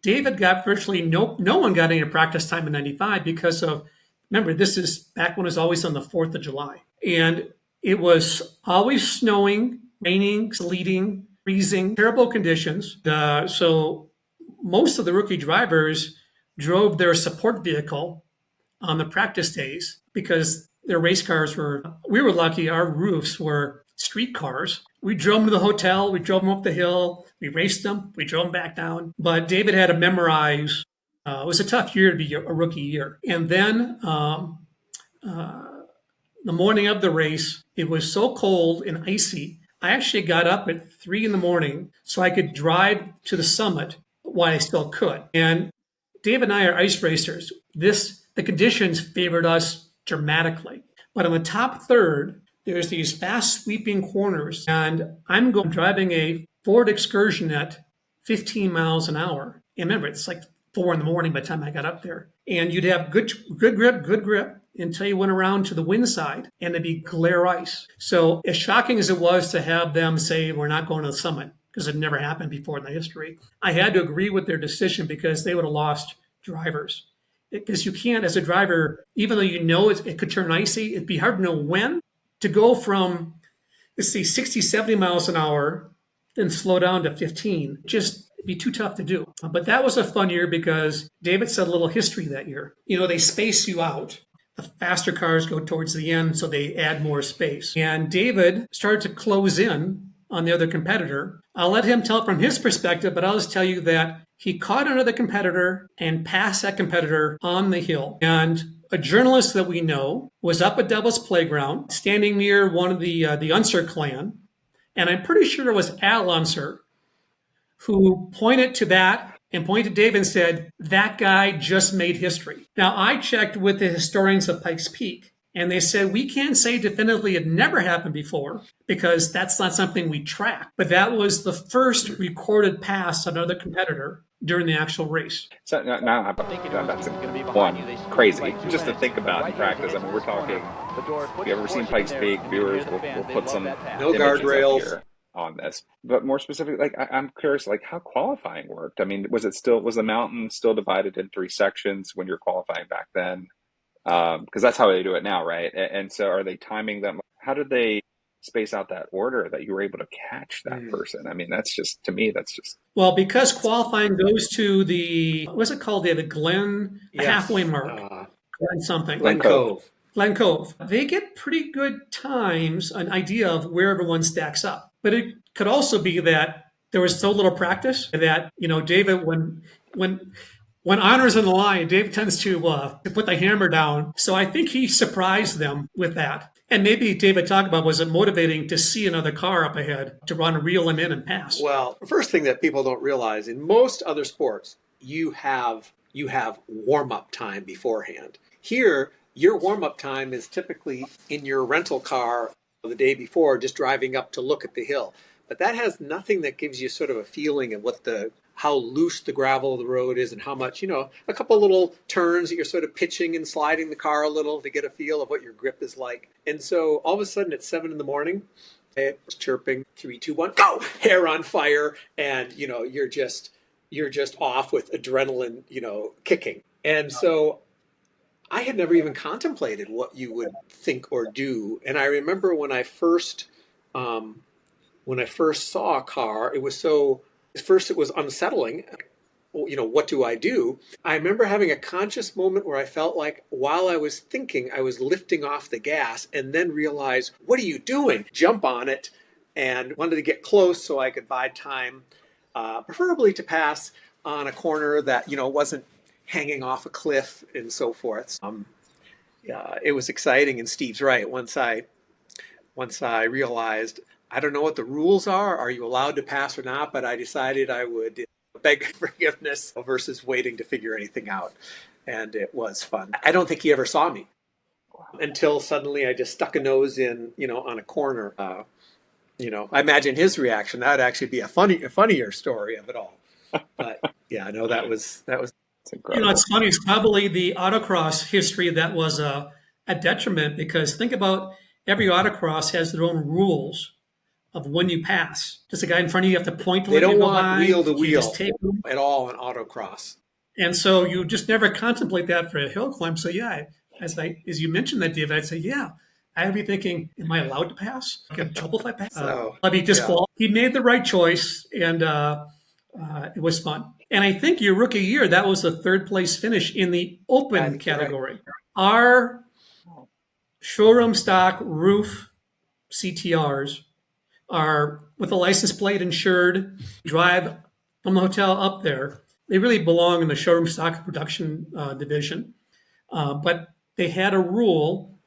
David got virtually no one got any practice time in '95 because of, remember, this is back when it was always on the 4th of July. And it was always snowing, raining, sleeting, freezing, terrible conditions. So most of the rookie drivers drove their support vehicle on the practice days because their race cars we were lucky, our roofs were street cars. We drove them to the hotel, we drove them up the hill, we raced them, we drove them back down. But David had to memorize. It was a tough year to be a rookie year. And then the morning of the race, it was so cold and icy. I actually got up at 3 a.m. so I could drive to the summit while I still could. And Dave and I are ice racers. The conditions favored us dramatically. But on the top third, there's these fast sweeping corners, and I'm driving a Ford Excursion at 15 miles an hour. And remember, it's like 4 a.m. by the time I got up there. And you'd have good grip, until you went around to the wind side and it'd be glare ice. So as shocking as it was to have them say, we're not going to the summit, because it never happened before in the history, I had to agree with their decision because they would have lost drivers. Because you can't, as a driver, even though you know it could turn icy, it'd be hard to know when to go from, let's see, 60, 70 miles an hour, then slow down to 15. Just it'd be too tough to do. But that was a fun year because David said a little history that year. You know, they space you out. The faster cars go towards the end, so they add more space. And David started to close in on the other competitor. I'll let him tell from his perspective, but I'll just tell you that he caught another competitor and passed that competitor on the hill. And a journalist that we know was up at Devil's Playground, standing near one of the Unser clan. And I'm pretty sure it was Al Unser who pointed to that and pointed to David and said, that guy just made history. Now, I checked with the historians of Pikes Peak, and they said, we can't say definitively it never happened before because that's not something we track. But that was the first recorded pass of another competitor during the actual race. So now that's one crazy just to think about in practice. I mean, we're talking, if you've ever seen Pikes Peak, viewers, we'll put some no guardrails on this. But more specifically, like I'm curious, like how qualifying worked. I mean, was the mountain still divided in 3 sections when you're qualifying back then? Because that's how they do it now, right? And so are they timing them? How did they space out that order that you were able to catch that person? I mean, that's just, to me, that's just... Well, because qualifying goes to the, what's it called, David? Glen, halfway mark. Glen something. Glen Cove. Glen Cove. They get pretty good times, an idea of where everyone stacks up. But it could also be that there was so little practice that, you know, David, when honor's in the line, Dave tends to put the hammer down. So I think he surprised them with that. And maybe David talked about, was it motivating to see another car up ahead to run, reel him in and pass? Well, the first thing that people don't realize, in most other sports, you have warm-up time beforehand. Here, your warm-up time is typically in your rental car the day before, just driving up to look at the hill. But that has nothing that gives you sort of a feeling of how loose the gravel of the road is and how much, you know, a couple little turns that you're sort of pitching and sliding the car a little to get a feel of what your grip is like. And so all of a sudden at 7 a.m, it's chirping, 3, 2, 1, go, hair on fire. And, you know, you're just off with adrenaline, you know, kicking. And so I had never even contemplated what you would think or do. And I remember when I first saw a car, it was unsettling. You know, what do I do? I remember having a conscious moment where I felt like while I was thinking, I was lifting off the gas and then realized, what are you doing? Jump on it, and wanted to get close so I could buy time, preferably to pass on a corner that, you know, wasn't hanging off a cliff and so forth. It was exciting, and Steve's right. Once I realized, I don't know what the rules are. Are you allowed to pass or not? But I decided I would beg forgiveness versus waiting to figure anything out. And it was fun. I don't think he ever saw me until suddenly I just stuck a nose in, you know, on a corner. You know, I imagine his reaction. That would actually be a funnier story of it all. But yeah, no, that was. You know, it's funny. It's probably the autocross history that was a detriment, because think about every autocross has their own rules of when you pass. Does the guy in front of you have to point to They let you don't go want by? wheel to You wheel just take them? at all in autocross. And so you just never contemplate that for a hill climb. So yeah, as you mentioned that, David, I'd say, yeah, I'd be thinking, am I allowed to pass? Get in trouble if I pass? I'd be disqualified. Yeah. He made the right choice, and it was fun. And I think your rookie year, that was the 3rd place finish in the open category. Right. Our showroom stock roof CTRs are with a license plate insured, drive from the hotel up there. They really belong in the showroom stock production division. But they had a rule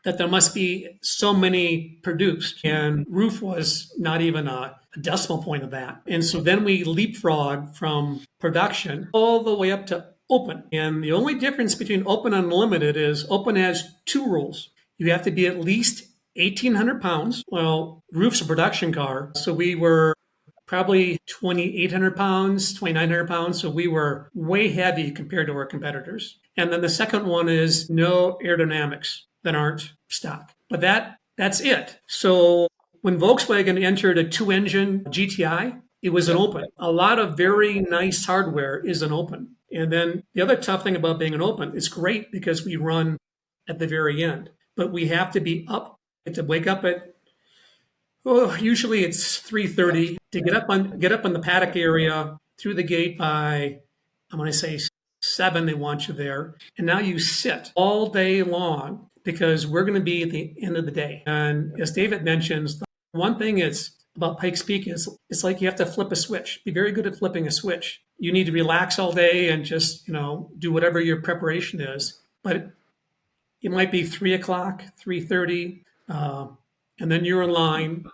that there must be so many produced, and roof was not even a decimal point of that. And so then we leapfrog from production all the way up to open. And the only difference between open and unlimited is open has 2 rules. You have to be at least 1,800 pounds. Well, roof's a production car, so we were probably 2,800 pounds, 2,900 pounds. So we were way heavy compared to our competitors. And then the second one is no aerodynamics that aren't stock. But that's it. So when Volkswagen entered a two-engine GTI, it was an open. A lot of very nice hardware is an open. And then the other tough thing about being an open, it's great because we run at the very end, but we have to be up, to wake up at, usually it's 3:30 to get up on the paddock area through the gate by, I'm going to say 7, they want you there. And now you sit all day long because we're going to be at the end of the day. And as David mentions, one thing is about Pikes Peak is it's like you have to flip a switch. Be very good at flipping a switch. You need to relax all day and just, do whatever your preparation is. But it might be 3 o'clock, 3:30, and then you're in line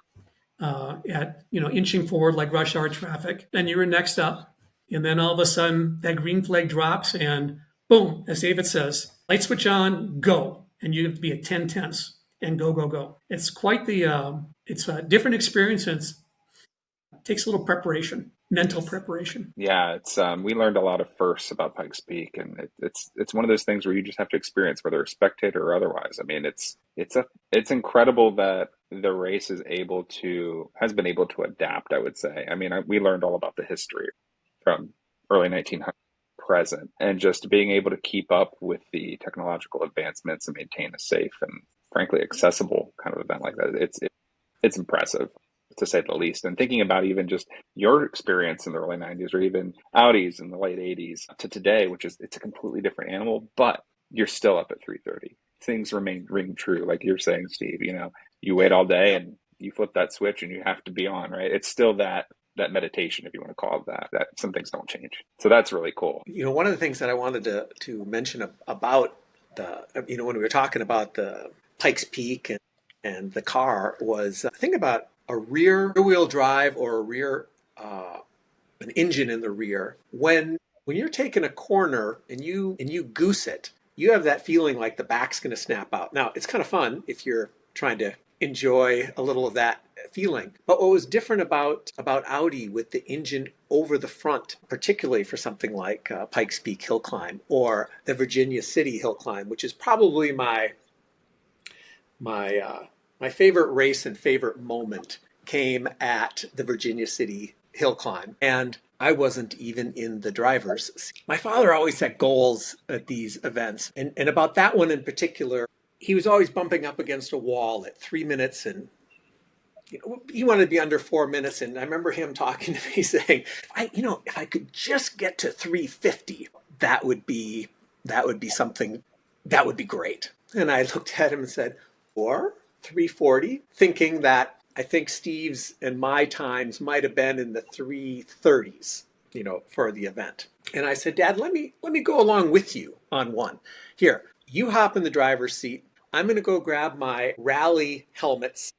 at, inching forward like rush hour traffic. Then you're next up. And then all of a sudden that green flag drops and boom, as David says, light switch on, go. And you have to be at 10 tenths and go, go, go. It's quite it's a different experience, and it takes a little preparation, mental preparation. Yeah, it's we learned a lot of firsts about Pikes Peak, and it's one of those things where you just have to experience, whether a spectator or otherwise. I mean, it's incredible that the race has been able to adapt, I would say. I mean, we learned all about the history from early 1900s present, and just being able to keep up with the technological advancements and maintain a safe and frankly accessible kind of event like that. It's impressive, to say the least. And thinking about even just your experience in the early 90s, or even Audi's in the late 80s to today, it's a completely different animal, but you're still up at 3:30. Things ring true, like you're saying, Steve. You wait all day and you flip that switch and you have to be on, right? It's still that meditation, if you want to call it that some things don't change. So that's really cool. One of the things that I wanted to mention about when we were talking about the Pikes Peak and the car was think about a rear-wheel drive or an engine in the rear. When you're taking a corner and you goose it, you have that feeling like the back's going to snap out. Now, it's kind of fun if you're trying to enjoy a little of that feeling. But what was different about Audi with the engine over the front, particularly for something like Pikes Peak Hill Climb or the Virginia City Hill Climb, which is probably my favorite race and favorite moment, came at the Virginia City Hill Climb. And I wasn't even in the driver's seat. My father always set goals at these events. And about that one in particular, he was always bumping up against a wall at 3 minutes, and he wanted to be under 4 minutes. And I remember him talking to me saying, if I could just get to 3:50, that would be something, that would be great. And I looked at him and said, or 3:40, thinking that I think Steve's and my times might have been in the 3:30s, for the event. And I said, Dad, let me go along with you on one. Here, you hop in the driver's seat. I'm going to go grab my rally helmets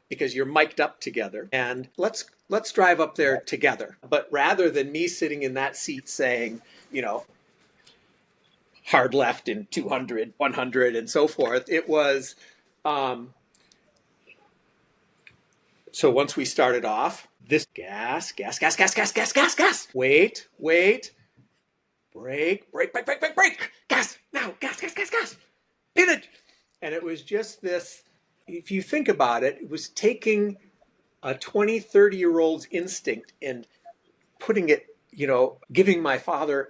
because you're mic'd up together, and let's drive up there together. But rather than me sitting in that seat saying, hard left in 200, 100, and so forth, it was, so once we started off, this gas, wait, brake, gas, now, gas, pin it. And it was just this, if you think about it, it was taking a 20, 30-year-old's instinct and putting it, giving my father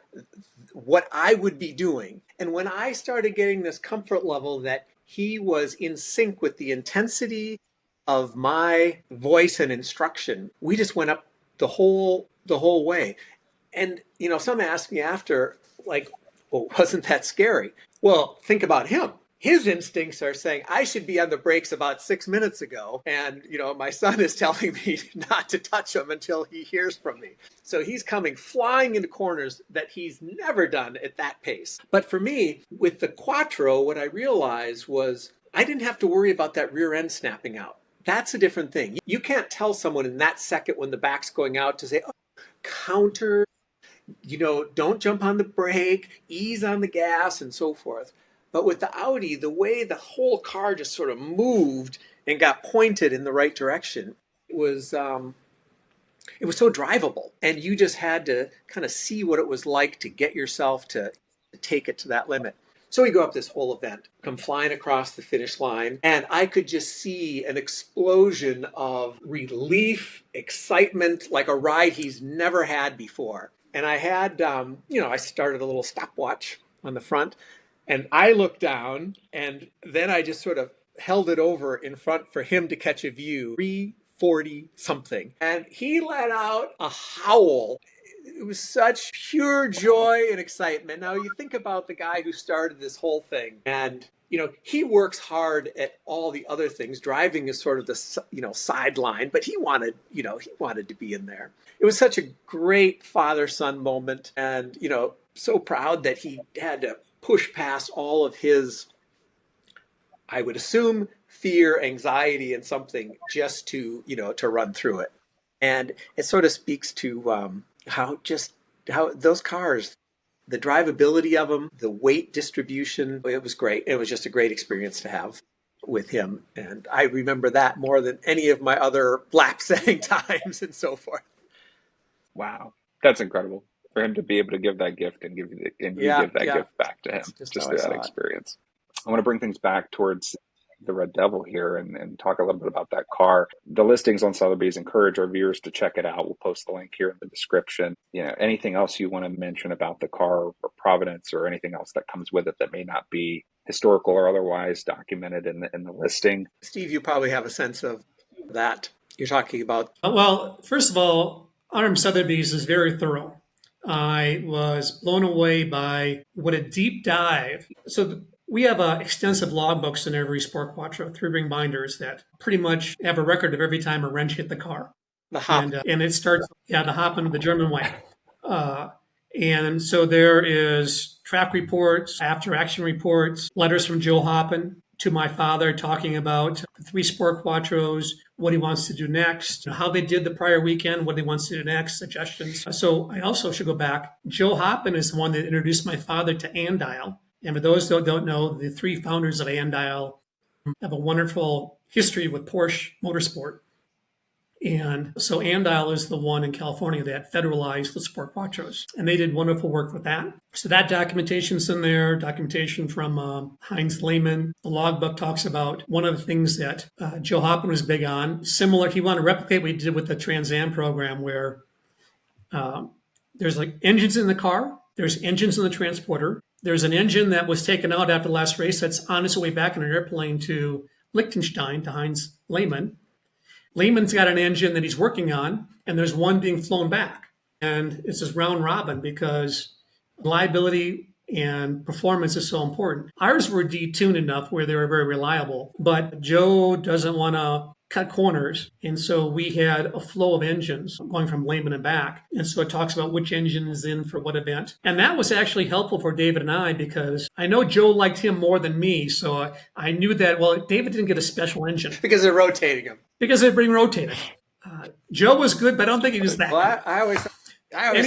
what I would be doing. And when I started getting this comfort level that he was in sync with the intensity of my voice and instruction, we just went up the whole way. And, some asked me after, like, well, wasn't that scary? Well, think about him. His instincts are saying, I should be on the brakes about 6 minutes ago. And, my son is telling me not to touch him until he hears from me. So he's coming flying into corners that he's never done at that pace. But for me, with the Quattro, what I realized was I didn't have to worry about that rear end snapping out. That's a different thing. You can't tell someone in that second when the back's going out to say, oh, counter, don't jump on the brake, ease on the gas, and so forth. But with the Audi, the way the whole car just sort of moved and got pointed in the right direction, it was it was so drivable, and you just had to kind of see what it was like to get yourself to take it to that limit. So we go up this whole event, come flying across the finish line, and I could just see an explosion of relief, excitement, like a ride he's never had before. And I had, I started a little stopwatch on the front, and I looked down, and then I just sort of held it over in front for him to catch a view. 340 something. And he let out a howl. It was such pure joy and excitement. Now you think about the guy who started this whole thing, and he works hard at all the other things. Driving is sort of the sideline, but he wanted to be in there. It was such a great father-son moment, and so proud that he had to push past all of his, I would assume, fear, anxiety, and something just to run through it. And it sort of speaks to how those cars, the drivability of them, the weight distribution, it was great. It was just a great experience to have with him. And I remember that more than any of my other lap setting times and so forth. Wow. That's incredible for him to be able to give that gift and give that gift back to him just through that experience. I want to bring things back towards the Red Devil here and talk a little bit about that car. The listings on Sotheby's encourage our viewers to check it out. We'll post the link here in the description. Anything else you want to mention about the car or provenance or anything else that comes with it that may not be historical or otherwise documented in the listing? Steve, you probably have a sense of that you're talking about. Well, first of all, RM Sotheby's is very thorough. I was blown away by what a deep dive. So we have extensive logbooks in every Sport Quattro, 3-ring binders that pretty much have a record of every time a wrench hit the car. The Hoppen. And it starts, the Hoppen, the German way. And so there is track reports, after action reports, letters from Jo Hoppen to my father talking about the 3 Sport Quattros, what he wants to do next, how they did the prior weekend, what he wants to do next, suggestions. So I also should go back. Jo Hoppen is the one that introduced my father to Andile. And for those who don't know, the 3 founders of Andile have a wonderful history with Porsche Motorsport. And so Andile is the one in California that federalized the Sport Quattros. And they did wonderful work with that. So that documentation's in there, documentation from Heinz Lehmann. The logbook talks about one of the things that Jo Hoppen was big on. Similar, he wanted to replicate what he did with the Trans Am program, where there's like engines in the car, there's engines in the transporter. There's an engine that was taken out after the last race that's on its way back in an airplane to Liechtenstein, to Heinz Lehmann. Lehmann's got an engine that he's working on, and there's one being flown back. And it's this round robin because reliability and performance is so important. Ours were detuned enough where they were very reliable, but Joe doesn't want to cut corners. And so we had a flow of engines going from Lehman and back. And so it talks about which engine is in for what event. And that was actually helpful for David and I because I know Joe liked him more than me. So I knew that, well, David didn't get a special engine. Because they're rotating him. Because they're being rotated. Joe was good, but I don't think he was that good. I always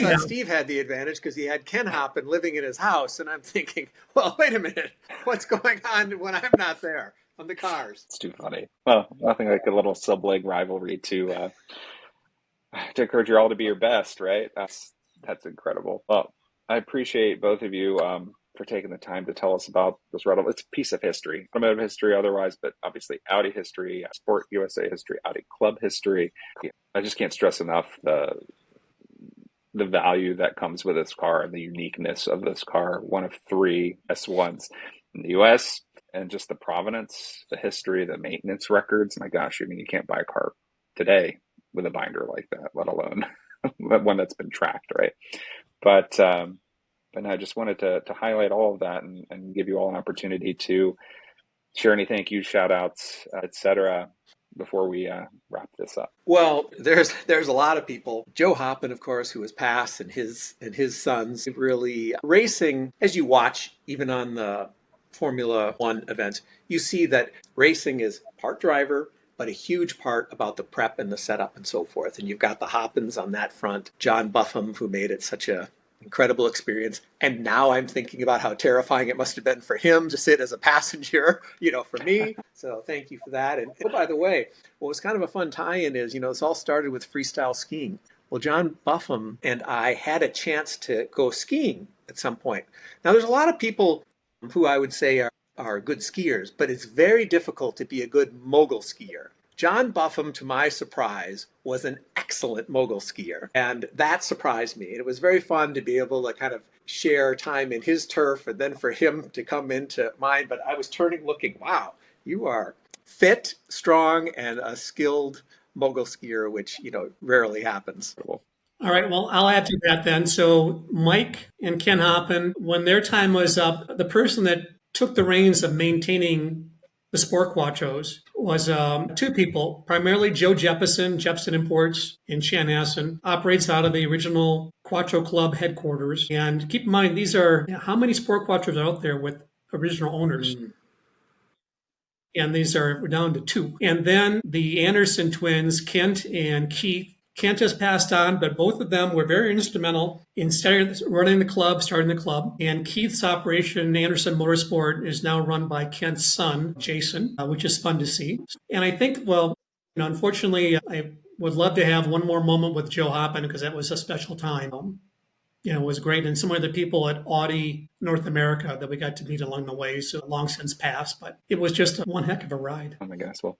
thought Steve had the advantage because he had Ken Hoppen living in his house. And I'm thinking, well, wait a minute. What's going on when I'm not there? On the cars. It's too funny. Well, nothing like a little sub-leg rivalry to encourage you all to be your best, right? That's incredible. Well, I appreciate both of you for taking the time to tell us about this rental. It's a piece of history, automotive history otherwise, but obviously Audi history, Sport USA history, Audi Club history. I just can't stress enough the value that comes with this car and the uniqueness of this car. One of 3 S1s in the U.S., and just the provenance, the history, the maintenance records. My gosh, I mean, you can't buy a car today with a binder like that, let alone one that's been tracked, right? But I just wanted to highlight all of that and give you all an opportunity to share any thank you, shout outs, etc. before we wrap this up. Well, there's a lot of people. Jo Hoppen, of course, who has passed, and his sons really racing. As you watch, even on the Formula One events, you see that racing is part driver, but a huge part about the prep and the setup and so forth. And you've got the Hoppens on that front, John Buffum, who made it such a incredible experience. And now I'm thinking about how terrifying it must have been for him to sit as a passenger, for me. So thank you for that. And oh, by the way, what was kind of a fun tie-in is, this all started with freestyle skiing. Well, John Buffum and I had a chance to go skiing at some point. Now, there's a lot of people who I would say are good skiers, but it's very difficult to be a good mogul skier. John Buffum, to my surprise, was an excellent mogul skier. And that surprised me. It was very fun to be able to kind of share time in his turf and then for him to come into mine. But I was turning looking, wow, you are fit, strong, and a skilled mogul skier, which, rarely happens. All right, well, I'll add to that then. So Mike and Ken Hoppen, when their time was up, the person that took the reins of maintaining the Sport Quattros was two people, primarily Joe Jepson Imports in Chanhassen, operates out of the original Quattro Club headquarters. And keep in mind, these are, how many Sport Quattros are out there with original owners? And these are, we're down to two. And then the Anderson twins, Kent and Keith. Kent has passed on, but both of them were very instrumental in starting the club. And Keith's operation, Anderson Motorsport, is now run by Kent's son, Jason, which is fun to see. And I think, unfortunately, I would love to have one more moment with Jo Hoppen because that was a special time. It was great. And some of the people at Audi North America that we got to meet along the way, so long since passed, but it was just one heck of a ride. Oh my gosh. Well,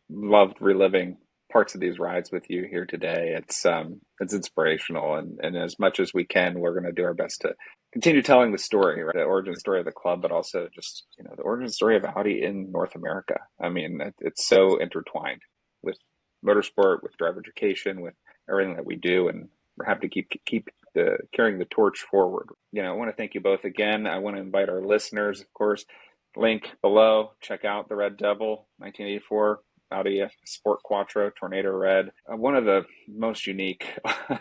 loved reliving parts of these rides with you here today. It's inspirational. And as much as we can, we're going to do our best to continue telling the story, right? The origin story of the club, but also just, the origin story of Audi in North America. I mean, it's so intertwined with motorsport, with driver education, with everything that we do. And we're happy to keep carrying the torch forward. I want to thank you both again. I want to invite our listeners, of course, link below, check out the Red Devil 1984 Audi Sport Quattro Tornado Red. One of the most unique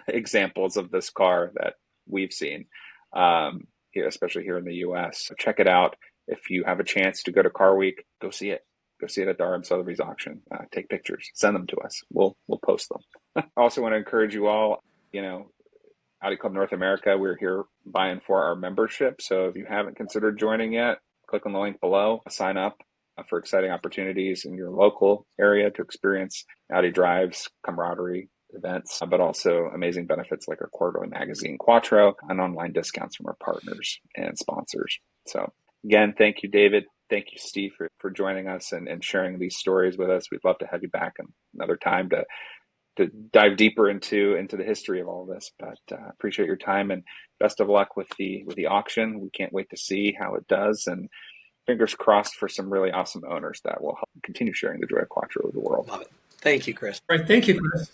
examples of this car that we've seen, here, especially here in the U.S. So check it out. If you have a chance to go to Car Week, go see it. Go see it at the RM Sotheby's auction. Take pictures. Send them to us. We'll post them. I also want to encourage you all, Audi Club North America, we're here by and for our membership. So if you haven't considered joining yet, click on the link below, sign up for exciting opportunities in your local area to experience Audi drives, camaraderie, events, but also amazing benefits like our quarterly magazine, Quattro, and online discounts from our partners and sponsors. So again, thank you, David. Thank you, Steve, for joining us and sharing these stories with us. We'd love to have you back another time to dive deeper into the history of all this. But appreciate your time and best of luck with the auction. We can't wait to see how it does, and fingers crossed for some really awesome owners that will help continue sharing the joy of Quattro with the world. Love it. Thank you, Chris. All right, thank you, Chris.